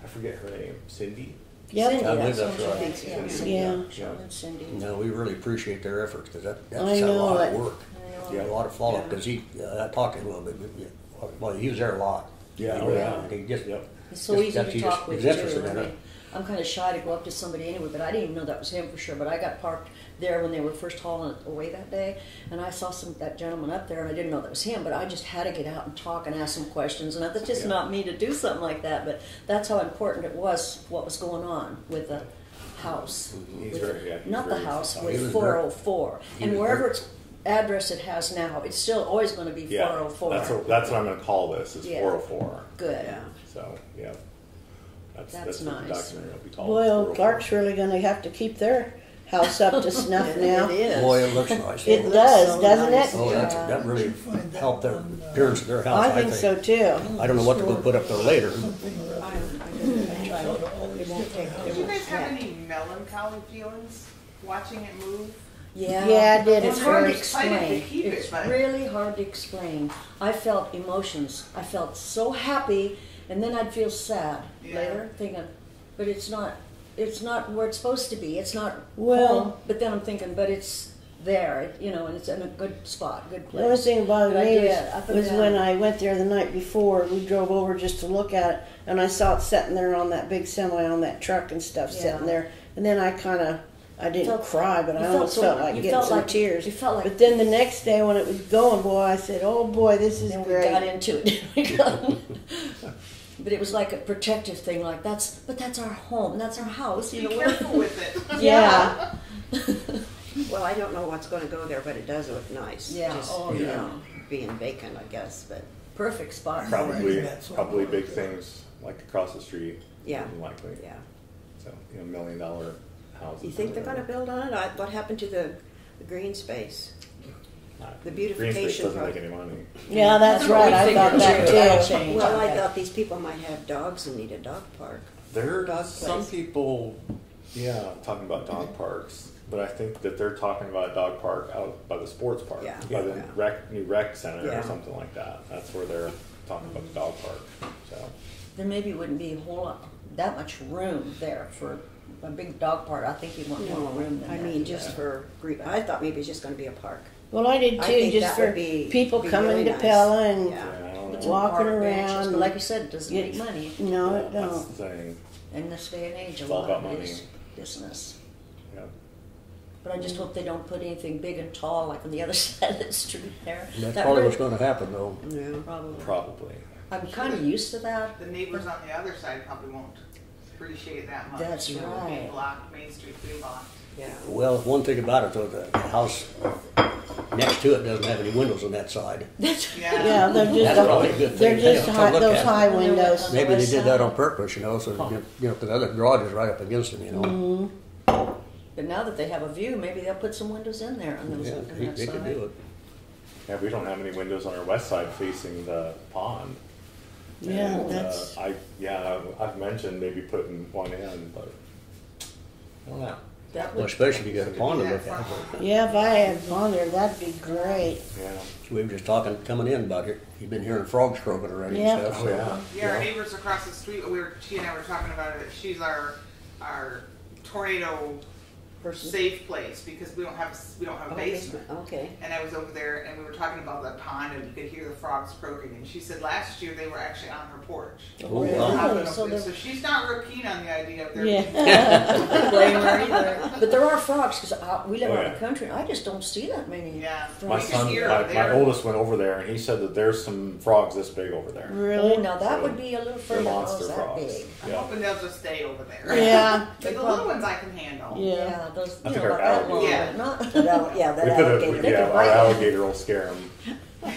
I forget her name, Cindy. Yep. Cindy, I believe that that's sounds right. right. Yeah, Cindy. Yeah. Sean and Cindy. No, we really appreciate their efforts because that's I a know lot it. of work. Yeah. A lot of follow up because I talked to him a little bit. Well, he was there a lot. Yeah, He oh, was- yeah. and he just Yep. It's so Just- easy that's- to he talk just- with he's too. interested in I it. mean, I'm kind of shy to go up to somebody anyway, but I didn't even know that was him for sure. But I got parked there when they were first hauling it away that day, and I saw that gentleman up there, and I didn't know that was him. But I just had to get out and talk and ask some questions, and that's just not me to do something like that. But that's how important it was, what was going on with the house. He's With- very, he's not the very house, solid. with He was 404. he And was wherever very- its address it has now, it's still always going to be Yeah, 404. that's what I'm going to call this. Is Yeah. 404. Good. Yeah. So yeah, That's what the nice. documentary will be called. Boy, old 404. Clark's really going to have to keep their house up to snuff now. It is. Boy, it looks nice. It looks does, so doesn't nice. it? Oh, that really helped the appearance of their house, I think so too. I don't know what they're going to put up there later. Did you guys have any melancholy feelings watching it move? Yeah, Yeah, I did It's at hard to first. Excited to explain. keep it, It's but- really hard to explain. I felt emotions. I felt so happy, and then I'd feel sad Yeah. later, thinking, but it's not. It's not where it's supposed to be. It's not Well- home. But then I'm thinking, but it's there, and it's in a good spot, good place. The only thing that bothered But I me did. was, Up and was down. when I went there the night before. We drove over just to look at it, and I saw it sitting there on that big semi on that truck and stuff Yeah. sitting there. And then I didn't Felt- cry, but you I felt almost so- felt like you getting felt some like- tears. you felt like- But then the next day when it was going, boy, I said, "Oh boy, this is Then we great." got into it. We got- but it was like a protective thing. Like that's our home. That's our house. Be You know. careful with it. Yeah. Well, I don't know what's going to go there, but it does look nice. Yeah, Just, oh, you yeah. know, being vacant, I guess. But Perfect spot. for Probably, it. probably big things like across the street. Yeah. Likely. yeah. So $1 million houses. You think they're going to build on it? What happened to the green space? The Green beautification space doesn't make project. any money. Yeah, that's That's what right. we I thought figured, that too. That'll too. change. Well, I Okay. thought these people might have dogs and need a dog park. There Dog are some place. people, talking about dog parks, but I think that they're talking about a dog park out by the sports park, Yeah. by the Yeah. new rec center Yeah. or something like that. That's where they're talking about the dog park. So There maybe wouldn't be a whole lot, that much room there for a big dog park. I think you'd want more room than I that. mean, just for green. I thought maybe it's just going to be a park. Well, I did I too, think just that for would be coming really to nice. Pella and Yeah. I don't Put know. some walking park benches, around. But like you said, it doesn't Get- make money. No, it That's don't. the thing. In this day and age, a It's all lot about of it money. is business. Yeah. But I just hope they don't put anything big and tall like on the other side of the street there. That's That probably really- what's going to happen, though. Yeah. Probably. Probably. I'm kind of used to that. The neighbors on the other side probably won't appreciate that much. That's Being right. blocked, Main Street being blocked. Yeah. Well, one thing about it, though, the house next to it doesn't have any windows on that side. Yeah. Yeah, they're just That's probably a good they're thing. just To high, look those at. high windows. Maybe they west did that side. on purpose, so the other garage is right up against them, But now that they have a view, maybe they'll put some windows in there on those Yeah, on they that they could side. do it. Yeah, we don't have any windows on our west side facing the pond. Yeah, And, that's I've mentioned maybe putting one in, but I don't know. That Well, would, especially if you got a pond to look at. yeah. If I had gone there, that'd be great. Yeah. We were just talking, coming in about it. You've been hearing frogs croaking already Yeah. and stuff. Oh, yeah. Yeah, our neighbors across the street, she and I were talking about it. She's our tornado safe place because we don't have a Oh, basement. Okay. And I was over there and we were talking about the pond and you could hear the frogs croaking. And she said last year they were actually on her porch. Oh, wow. Hopping So over there. they're- So she's not real keen on the idea of there Yeah. being I don't blame her either. But there are frogs because we live Oh, out in yeah. the country. And I just don't see that many. Yeah. My You can son, hear my, them my there. oldest went over there and he said that there's some frogs this big over there. Really? Oh, now that would be a little They're further. monster That frogs. big. I'm Yeah. hoping they'll just stay over there. Yeah. But the little ones I can handle. Yeah. Yeah, those I you think know, our about that long, alligator- but not. That We could alligator. have, yeah, our alligator will scare him. Yeah.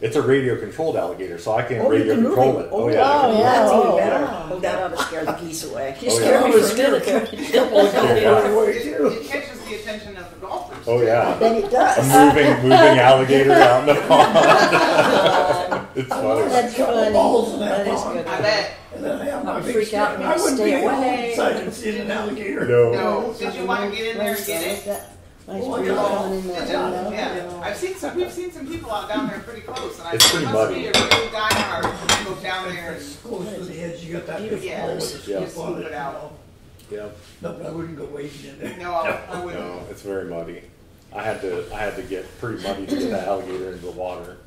It's a radio controlled alligator, so I can Oh, you radio can move control it. it. Oh, yeah. yeah. I can That's move it. even better. wow. Oh, that ought to scare the geese away. You Oh, scared yeah. me for a minute. It catches the attention of the golfers. Oh yeah. Then it A does. moving alligator out in the pond. It's funny. That's funny. Balls in That that is pond. good. I bet. And then I have my I'd big freak out stick. and I wouldn't stay be able away. to I can see an alligator. No. No. Did you want to get in there and get it? Nice Oh, breeze yeah. coming in that Did you? window. Yeah. We've seen some people out down there pretty close, and I It's think pretty it must muddy. be a real diehard to go down there and It's close to the edge, you got that big Yeah. hole with a Yeah. slip on Scoop it out. Yeah. No, but I wouldn't go wading in there. No, I wouldn't. No, it's very muddy. I had to get pretty muddy to get that alligator into the water.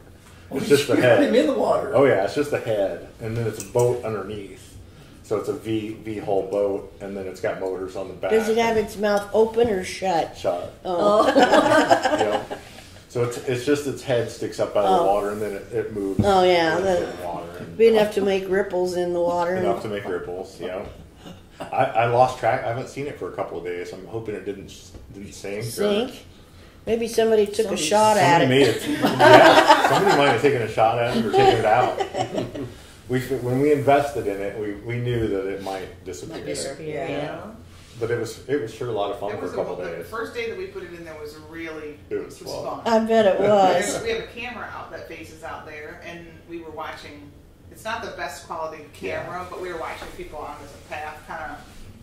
It's just the You got him head. in the water. Oh yeah, it's just the head, and then it's a boat underneath. So it's a V hull boat, and then it's got motors on the back. Does it have its mouth open or shut? Shut. Oh. You know? So it's just its head sticks up out of the water, and then it moves. Oh, yeah, into the- the water. And Be enough to make ripples in the water. enough to make ripples. You know. I lost track. I haven't seen it for a couple of days. I'm hoping it didn't sink. Sink. Maybe somebody took a Somebody- shot at Somebody it. made it. Yeah, somebody might have taken a shot at it or taken it out. When we invested in it, we knew that it might disappear. Yeah. But it was sure a lot of fun It for a was couple the days. first day that we put it in there was really It was fun. I bet it was. We have a camera out that faces out there, and we were watching. It's not the best quality camera, but we were watching people on this path, kind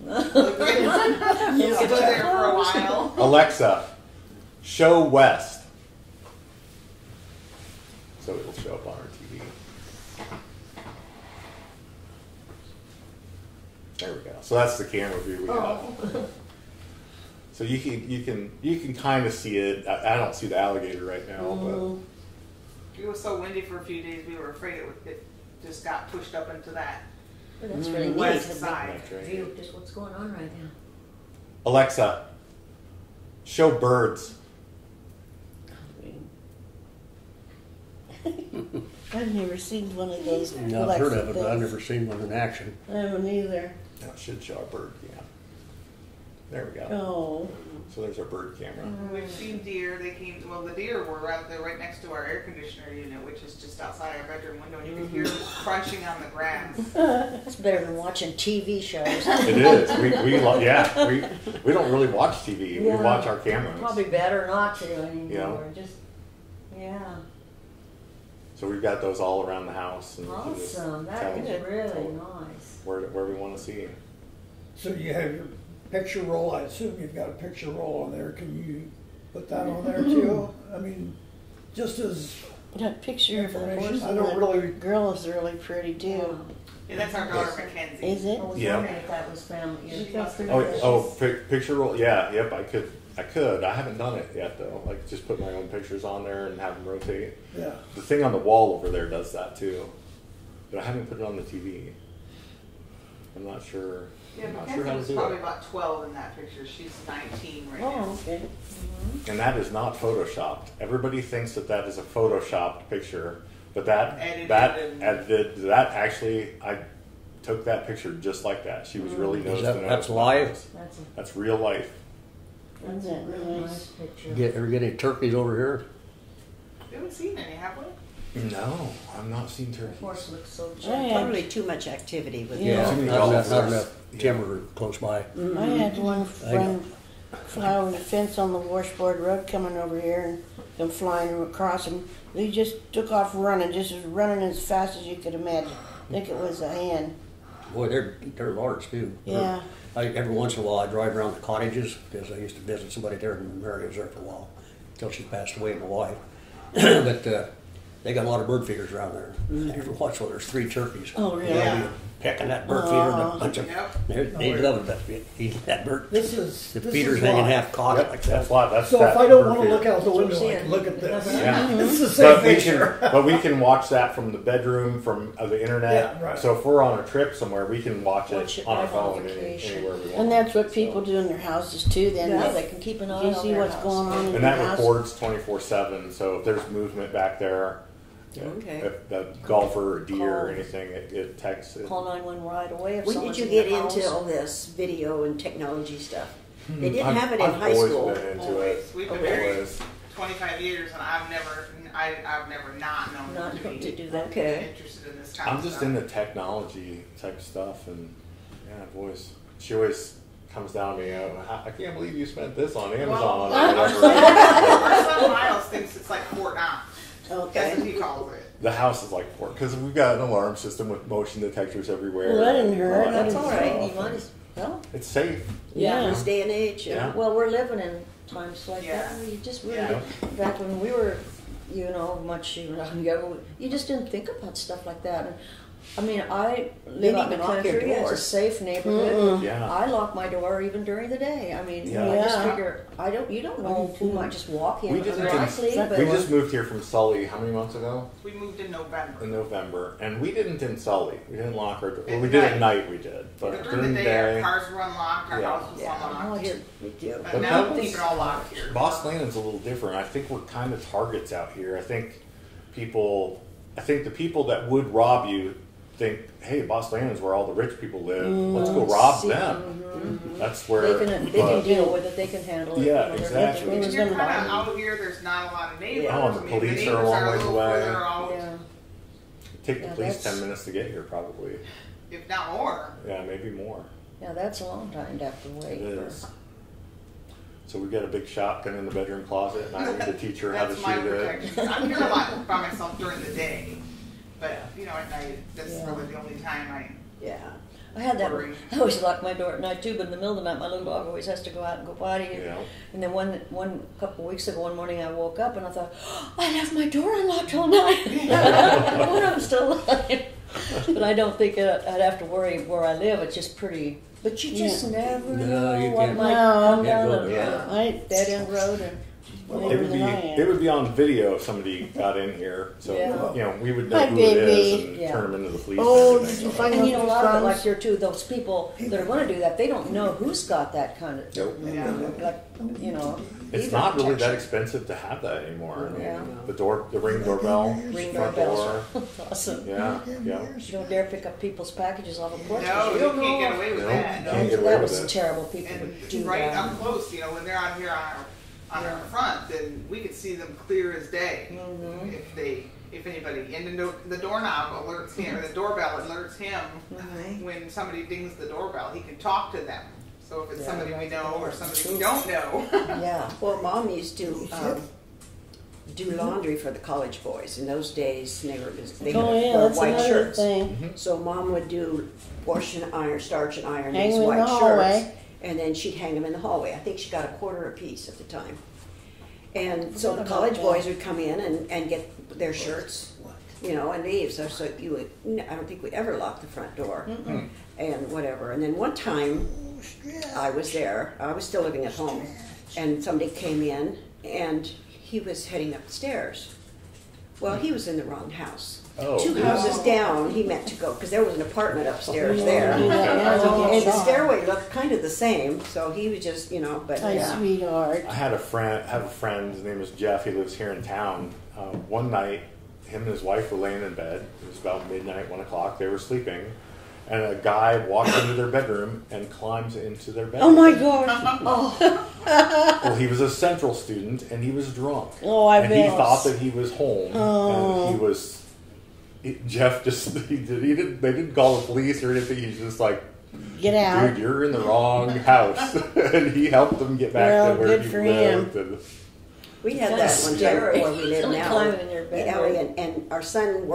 of. Stood there for a while. Alexa, show west. So it'll show up on our TV. There we go. So that's the camera view we got. So you can kind of see it. I don't see the alligator right now, It was so windy for a few days, we were afraid it just got pushed up into that But that's really neat. west to side. That's right. View of just what's going on right now. but Alexa, show birds. I've never seen one of those. Yeah, I've heard of it, but I've things. never seen one in action. I haven't either. Now it should show a bird cam. There we go. Oh. So there's our bird camera. We've seen deer. They came. Well, the deer were out there right next to our air conditioner unit, which is just outside our bedroom window, and you could hear them crunching on the grass. That's better than watching TV shows. It is. We don't really watch TV. We Yeah. watch our cameras. Probably better not to anymore. Yeah. Just, yeah. So we've got those all around the house. And we can just Awesome. tell That is them really nice. where we want to see. So you have your picture roll. I assume you've got a picture roll on there. Can you put that on there too? I mean, just as That picture of the information. horse I and don't the really. girl is really pretty too. Yeah, that's our daughter Mackenzie. Is it? I was Yeah. wondering if that was family. She must have- Picture roll. Yeah, yep. I could. I haven't done it yet though. Like just put my own pictures on there and have them rotate. Yeah. The thing on the wall over there does that too, but I haven't put it on the TV. I'm not sure. Yeah, I'm not Mackenzie sure how to was do probably it. about 12 in that picture. She's 19 right Oh, now. okay. And that is not photoshopped. Everybody thinks that is a photoshopped picture, but that actually I took that picture just like that. She was really nose to nose. That's live? That's real life. That's a really nice picture. Ever get any turkeys over here? We haven't seen any, have we? No, I've not seen The turkey. horse looks so I gentle. had, Probably too much activity with Yeah. Too many Not golfers. enough timber close by. I had one friend fly over the fence on the washboard road coming over here and come flying across, and he just took off running, just as running as fast as you could imagine. I think it was a hen. Boy, they're large too. Yeah. Every once in a while I drive around the cottages because I used to visit somebody there, and Mary was there for a while until she passed away, my wife. But they got a lot of bird feeders around there. Every once in a while there's 3 turkeys. Oh, really? Yeah. Pecking that bird feeder and a bunch of. Yep. They love that bird. This is. The this feeder's is hanging live. half caught like That's that. why. That's So that if I don't bird want to feeder. look out the window, I seeing. can look at this. Yeah. This is the same picture. But we can watch that from the bedroom, from the internet. Yeah, right. So if we're on a trip somewhere, we can watch Watch it it on our right on phone vacation. anywhere we want. And that's what people do in their houses too. Then Yeah, they they can keep an eye you on see their what's house. going on in And your that house. records 24/7. So if there's movement back there, Okay. if the golfer or deer or Call. anything, it texts it. Call 911 right away if When someone's did you in get your into house. all this video and technology stuff? They didn't I've- have it in I've high always school. been into Always. it. We've been Okay. married Always. 25 years, and I've never not known Not to known be to do that. Okay. interested in this kind I'm of just stuff. into technology type stuff, and yeah, I've always. She always comes down to me. I can't believe you spent this on Amazon. Well, or our whatever. son Miles thinks it's like Fort Knox. That's Okay. what he calls it. The house is like Fort because we've got an alarm system with motion detectors everywhere. Well, that didn't hurt. All that That That's is all stuff. right. You might as well. It's safe. Yeah. This day and age. Yeah. Well, we're living in times like Yeah. that where you just really, Yeah. back when we were, much younger, you just didn't think about stuff like that. And I mean, I live out in the lock your country. It's a door. safe neighborhood. Yeah. I lock my door even during the day. I mean, Yeah. I just Yeah. figure you don't know who might just walk in We when just they're asleep. we just moved here from Sully. How many months ago? We moved in November. In November, and we didn't in Sully. We didn't lock our door. Well, At we did night. at night. We did, But but during the day, our cars were unlocked, our Yeah. house was Oh, unlocked. here. We do. But But now that we keep was- it all locked here. Boss Landon's a little different. I think we're kind of targets out here. I think the people that would rob you think, hey, Boss Landon's where all the rich people live. Let's go rob them. That's where. They can deal with it. They can handle it. Yeah, You know, they're- exactly. they're If you're gonna kind buy of them. out here, there's not a lot of neighbors. Oh, and the I mean, police neighbors are a long a ways little away. further out, Yeah. Take the Yeah, police that's- 10 minutes to get here, probably. if not more. Yeah, maybe more. Yeah, that's a long time to have to wait. It for- is. So we got a big shotgun in the bedroom closet, and I need to teach her how to That's my shoot it. protection. I'm here a lot by myself during the day, but at night, that's Yeah. really the only time Yeah. I had that. Worry. I always lock my door at night too, but in the middle of the night, my little dog always has to go out and go potty. Yeah. And then one couple of weeks ago, one morning, I woke up and I thought, I left my door unlocked all night. When I'm still alive. But I don't think I'd have to worry where I live. It's just pretty. But you just never No, know you what can't. might No. come down Can't go a there. I, dead end road. And It would be on video if somebody got in here, so Yeah. we would know Hi, who it is baby. and Yeah. turn them into the police. Oh, and did everything. you find And you know, a lot of it, like Crumbs? here too, those people that are going to do that, they don't know who's got that kind of, Nope. like, It's either not really that protection. expensive to have that anymore. I mean, Yeah. the ring doorbell, Ring front doorbells door. are awesome. Yeah, yeah. You don't dare pick up people's packages off a porch. No, 'cause you don't can't know. get away with No. that. Can't get away That with was it. terrible. People would And do right that. up close, when they're out here on our front, then we could see them clear as day. Mm-hmm. If anybody, and the doorknob alerts him, or the doorbell alerts him Mm-hmm. when somebody dings the doorbell. He can talk to them. So if it's Yeah, somebody we right. know or somebody we don't know, Yeah. Well, Mom used to do laundry for the college boys. In those days, they oh had yeah, wear that's white another shirts. thing. So Mom would do wash and iron, starch and iron Hang these them in white the hallway. shirts, and then she'd hang them in the hallway. I think she got a quarter a piece at the time. And so the Forgot college about boys that. would come in and get their shirts, and leave. So you would. I don't think we'd ever lock the front door, and whatever. And then one time, I was there. I was still living at home, and somebody came in, and he was heading up the stairs. Well, he was in the wrong house. Oh. 2 houses down, he meant to go because there was an apartment upstairs there. Do that now. And the stairway looked kind of the same, so he was just, but My yeah. sweetheart. I have a friend. His name is Jeff. He lives here in town. One night, him and his wife were laying in bed. It was about midnight, 1 o'clock. They were sleeping, and a guy walks into their bedroom and climbs into their bedroom. Oh my gosh. Well, he was a Central student and he was drunk. Oh, I and bet. he thought that he was home, Oh. and he was. Jeff just they didn't call the police or anything. He's just like, Get out. dude, you're in the wrong house, and he helped them get back Well, to where good he for lived. him. And We had Kinda that one time scary. where we live Somebody now. climbing in your bed. Ellie and our son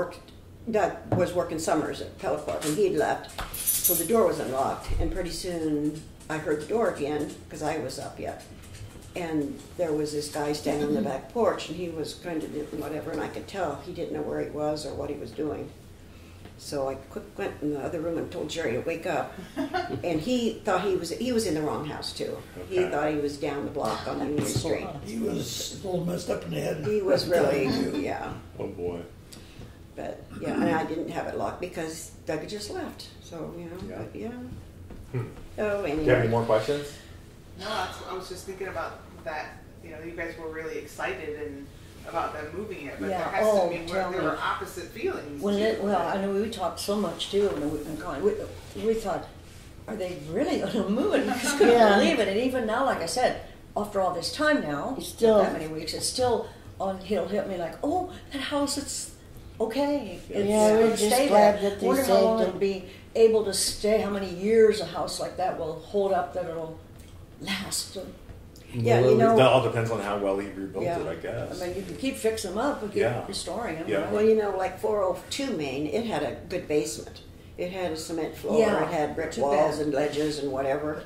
Doug was working summers at Pellicorp, and he'd left. So the door was unlocked, and pretty soon I heard the door again, because I was up yet. And there was this guy standing on the back porch, and he was going to do whatever, and I could tell he didn't know where he was or what he was doing. So I went in the other room and told Jerry to wake up. And he thought he was in the wrong house too. He Okay. thought he was down the block on Union Street. He was a little messed up in the head. He was really, yeah. oh boy, But yeah, and I didn't have it locked because Doug had just left. So, Yeah. but yeah. Hmm. Oh, do you have any anyway. more questions? no, I was just thinking about that. You guys were really excited and about them moving it, but Yeah. there has Oh, to be tell there me. were opposite feelings. Well, too. I know we talked so much too, and we thought, are they really going to move it? We just couldn't Yeah. believe it. And even now, like I said, after all this time now, It's still- that many weeks, it's still he'll hit me like, oh, that house, it's okay. It's Yeah, we're gonna just stay glad there. that they Wonder how saved long it. it'll be able to stay. How many years a house like that will hold up? That it'll last. Yeah, Well, you know- that all depends on how well he rebuilt Yeah. it, I guess. I mean, you can keep fixing them up and keep Yeah. restoring them. Yeah. right? Well, like 402 Main, it had a good basement. It had a cement floor. Yeah, It had brick too walls bad. and ledges and whatever.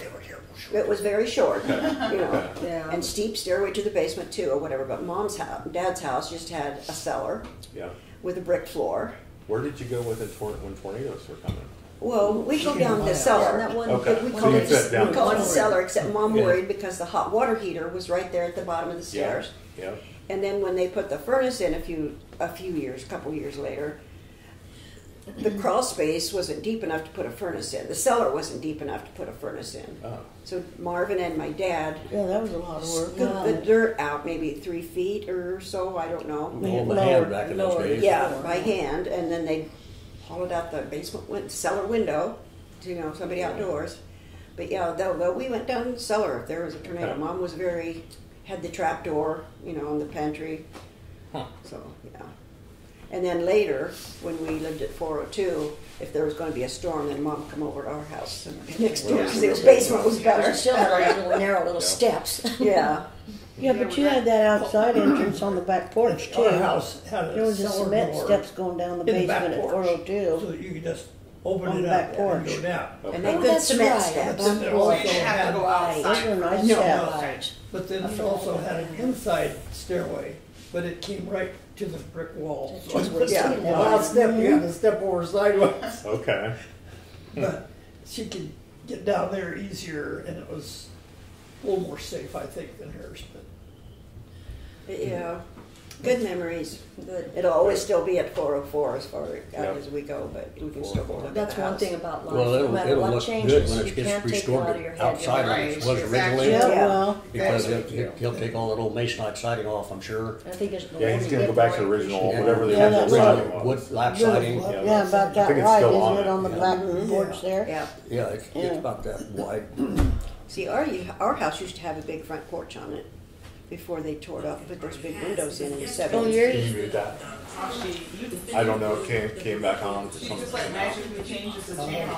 It was very short, Yeah. and steep stairway to the basement too, or whatever. But Dad's house just had a cellar Yeah. with a brick floor, Where did you go with it when tornadoes were coming? Well, we go down the Yeah, cellar. that one, Okay. We So call you it, fit down we call it the the cellar, except Mom Yeah. worried because the hot water heater was right there at the bottom of the stairs. Yeah. And then when they put the furnace in a couple years later, the crawl space wasn't deep enough to put a furnace in. The cellar wasn't deep enough to put a furnace in. Oh. So Marvin and my dad Yeah, that was a lot of work. scooped the dirt out maybe 3 feet or so, I don't know. Hold the Lower- hand back in those lower. days. Yeah, by hand, and then they hollowed out the cellar window, to, somebody outdoors. But yeah, though we went down the cellar if there was a tornado. Okay. Mom was had the trap door, in the pantry. Huh. So, yeah. And then later, when we lived at 402, if there was going to be a storm, then Mom come over to our house next door because the basement was It better. still had those little narrow little steps. Yeah. Yeah, but you had that outside entrance on the back porch too. Our house had a There was a cellar cement door steps going down the in the back basement at porch, 402. so that you could just open On it the up back and porch. go down. And they Oh, good that's cement right. steps. But then it So also you didn't have to had, go Those outside. were nice No. steps. Right. but then it also had an inside stairway, but it came right to the brick wall. So Just where Yeah. it's well, I'd step, you had to step over sideways. Okay. But she could get down there easier, and it was a little more safe, I think, than hers. But Yeah. Good memories. Good. It'll always still be at 404 as far Yep. out as we go, but we can still go look at That's the one house. thing about life. Well, No matter it'll what look good changes, when you it gets can't take it out of restored your head. outside Right. like it was Exactly. originally. Yeah, Yeah. well, Because Exactly. he'll take all that old masonite siding off, I'm sure. I think it's Yeah, he's gonna go back to the original, whatever the Yeah, original that's siding right. was. Wood lap siding. yeah, about I that think it's wide, still isn't on it, it, on the yeah. back porch there? Yeah. Yeah, it's Yeah. about that wide. See, our house used to have a big front porch on it before they tore it off and put those big windows in the 70s. Oh, Can yours? you mute that? I don't know, it came back on for She some just like magically changes the channel.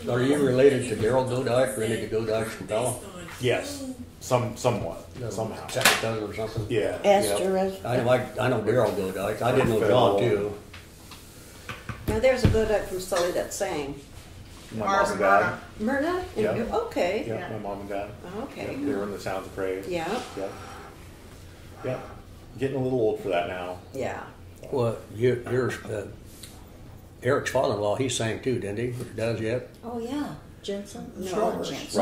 Are you related to Daryl Godike or any of the Godikes from Bella? Yes, somewhat, somehow. Second cousin or something? Yeah. Esther, yeah. as- I know Daryl Godike. I didn't know John too. Now, there's a good up from Sully that sang. My Mars mom and and dad. Myrna? Yeah. Okay. Yeah, my mom and dad. Okay. Yeah, they were in the Sounds of Praise. Yeah. Yeah. Yeah. Getting a little old for that now. Yeah. Well, yours, Eric's father-in-law, he sang too, didn't he? Or does yet? Oh, yeah. Jensen? No. so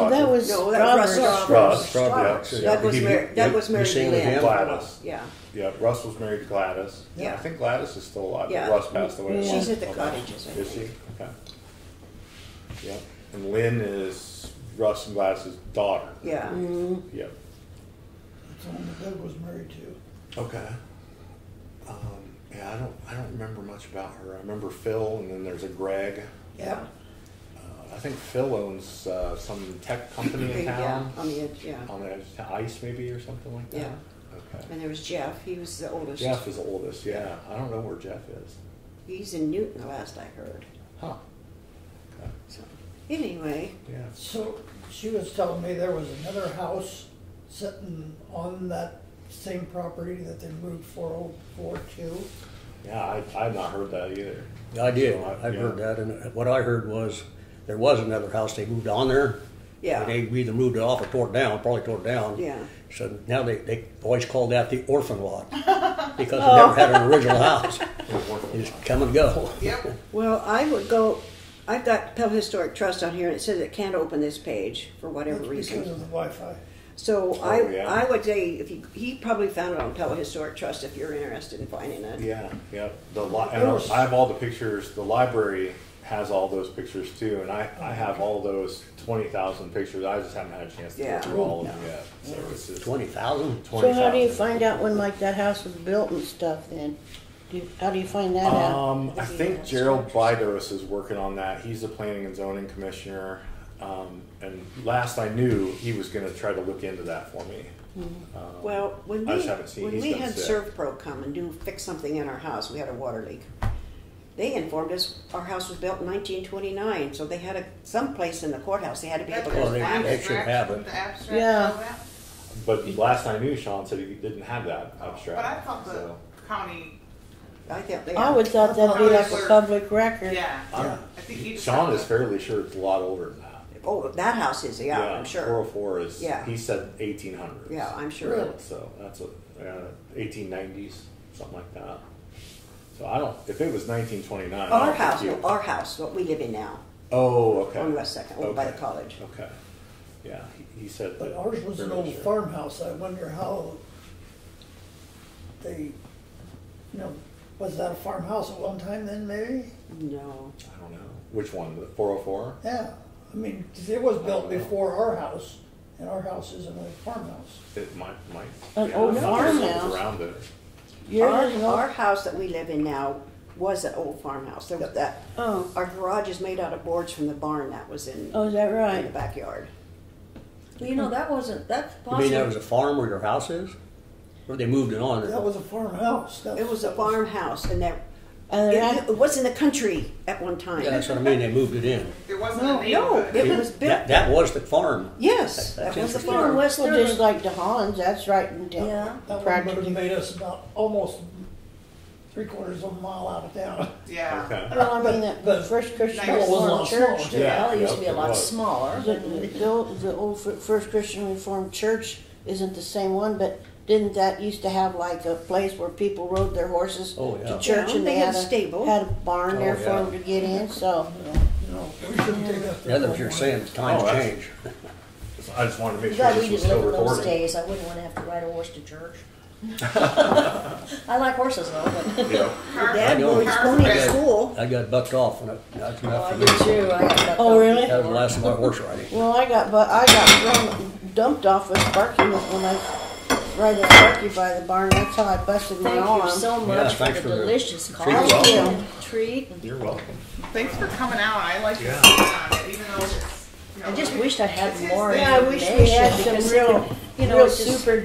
Roger. that was No, that was Strawberry. Russ. Strawberries. Yeah. Doug was He- married. Doug was you married sing to with Lynn. him? Gladys. Yeah. Yeah, Russ was married to Gladys. Yeah. I think Gladys is still alive. but Yeah. Russ passed away. Yeah. She's at the Okay. cottages, I Is think. she? Okay. Yeah. And Lynn is Russ and Gladys' daughter. Yeah. Mm, Yep. that's the one that Doug was married to. Okay. Yeah, I don't remember much about her. I remember Phil, and then there's a Greg. Yeah. I think Phil owns some tech company in Yeah. town. On the edge. Yeah. On the edge of Ice, maybe, or something like that. Yeah. Okay. And there was Jeff. He was the oldest. Jeff is the oldest. Yeah. I don't know where Jeff is. He's in Newton, the last I heard. Huh. Okay. So, anyway, Yeah. So she was telling me there was another house sitting on that same property that they moved 404 to. Yeah, I had not heard that either. I did. So I've yeah. heard that. And what I heard was there was another house they moved on there. yeah. They either moved it off or tore it down, probably tore it down. Yeah. So now they always call that the orphan lot because they never had an original house. It's come and go. Yep. Well, I would go. I've got Pella Historic Trust on here, and it says it can't open this page for whatever That's reason. because of the Wi-Fi. So yeah. I would say if he probably found it on Pella Historic Trust if you're interested in finding it. Yeah, yeah. And I have all the pictures. The library has all those pictures too, and I have all those 20,000 pictures. I just haven't had a chance to Yeah. go through all of them yet. So it's just 20,000? So how do you 20,000. find out when like that house was built and stuff then? How do you find that out? I think Gerald Bidos is working on that. He's the planning and zoning commissioner. And last I knew, he was going to try to look into that for me. Well, when I we just haven't seen- when he's we been had sick. ServPro come and fix something in our house, we had a water leak. They informed us our house was built in 1929, so they had some place in the courthouse. They had to be able Well, to they- find they it. should have it. The abstract Yeah. of that. But last I knew, Sean said he didn't have that abstract. But I thought the so. county, I think they. I would thought that'd be like a public record. yeah. I'm- I think he just Sean had is the- fairly sure it's a lot older than that. Oh, that house is. Yeah, I'm sure. 404 is. Yeah. He said 1800s. Yeah, I'm sure. Really? So that's 1890s, something like that. So I don't. If it was 1929, Our house, what we live in now, Oh, okay. on West Second, over by the Okay. college. Okay. Yeah, he said. But that ours was an fairly old sure. farmhouse. I wonder how they, was that a farmhouse at one time then, maybe? No. I don't know. Which one? The 404? Yeah. I mean, 'cause it was built before our house, and our house isn't a farmhouse. It might. An yeah, old I'm not sure what's farmhouse. around it. Yours is an Our old. house that we live in now was an old farmhouse. There was that. Oh, Our garage is made out of boards from the barn that was in oh, is that the right? backyard. Well, you know, that's You mean that was a farm where your house is? Or they moved it on? That was a farmhouse. It was a farmhouse, and that And it was in the country at one time. Yeah, that's what I mean, they moved it in. It wasn't a No, neighborhood. it was built. That was the farm. Yes, That's that was the interesting. you know, farm. West Well, just like DeHaan's, that's right in town. Yeah. That one would Practically. have made us about almost 3/4 of a mile out of town. Yeah. Okay. Well, I mean, that But- First Christian Well, it was a Reformed lot Church. smaller. Yeah. Well, it used to be a Yep, it lot was. smaller. The old First Christian Reformed Church isn't the same one, but didn't that used to have like a place where people rode their horses Oh, yeah. to church, Yeah, and they had a had stable. had a barn there Oh, for yeah. them to get in. So We shouldn't take up Yeah, that's what you're saying, times Oh, that's- change. I just wanted to make sure God, we this was didn't still live in those recording. days. I wouldn't want to have to ride a horse to church. I like horses though, but Yeah. Dad know. rode his pony to school. I got bucked off when that's well, enough I for me. did too. I got Oh, really? That was the last of my horse riding. well, I got dumped off with Sparky when I riding Sparky by the barn. That's how I busted my thank arm. you so Yeah, much for thanks the for the delicious treat. coffee Thank you. and treat. You're welcome. Thanks for coming out. I like your Yeah. take on it, even though it's. I just wished I had more Yeah, I wish we information had some because, real, you know, real it's just super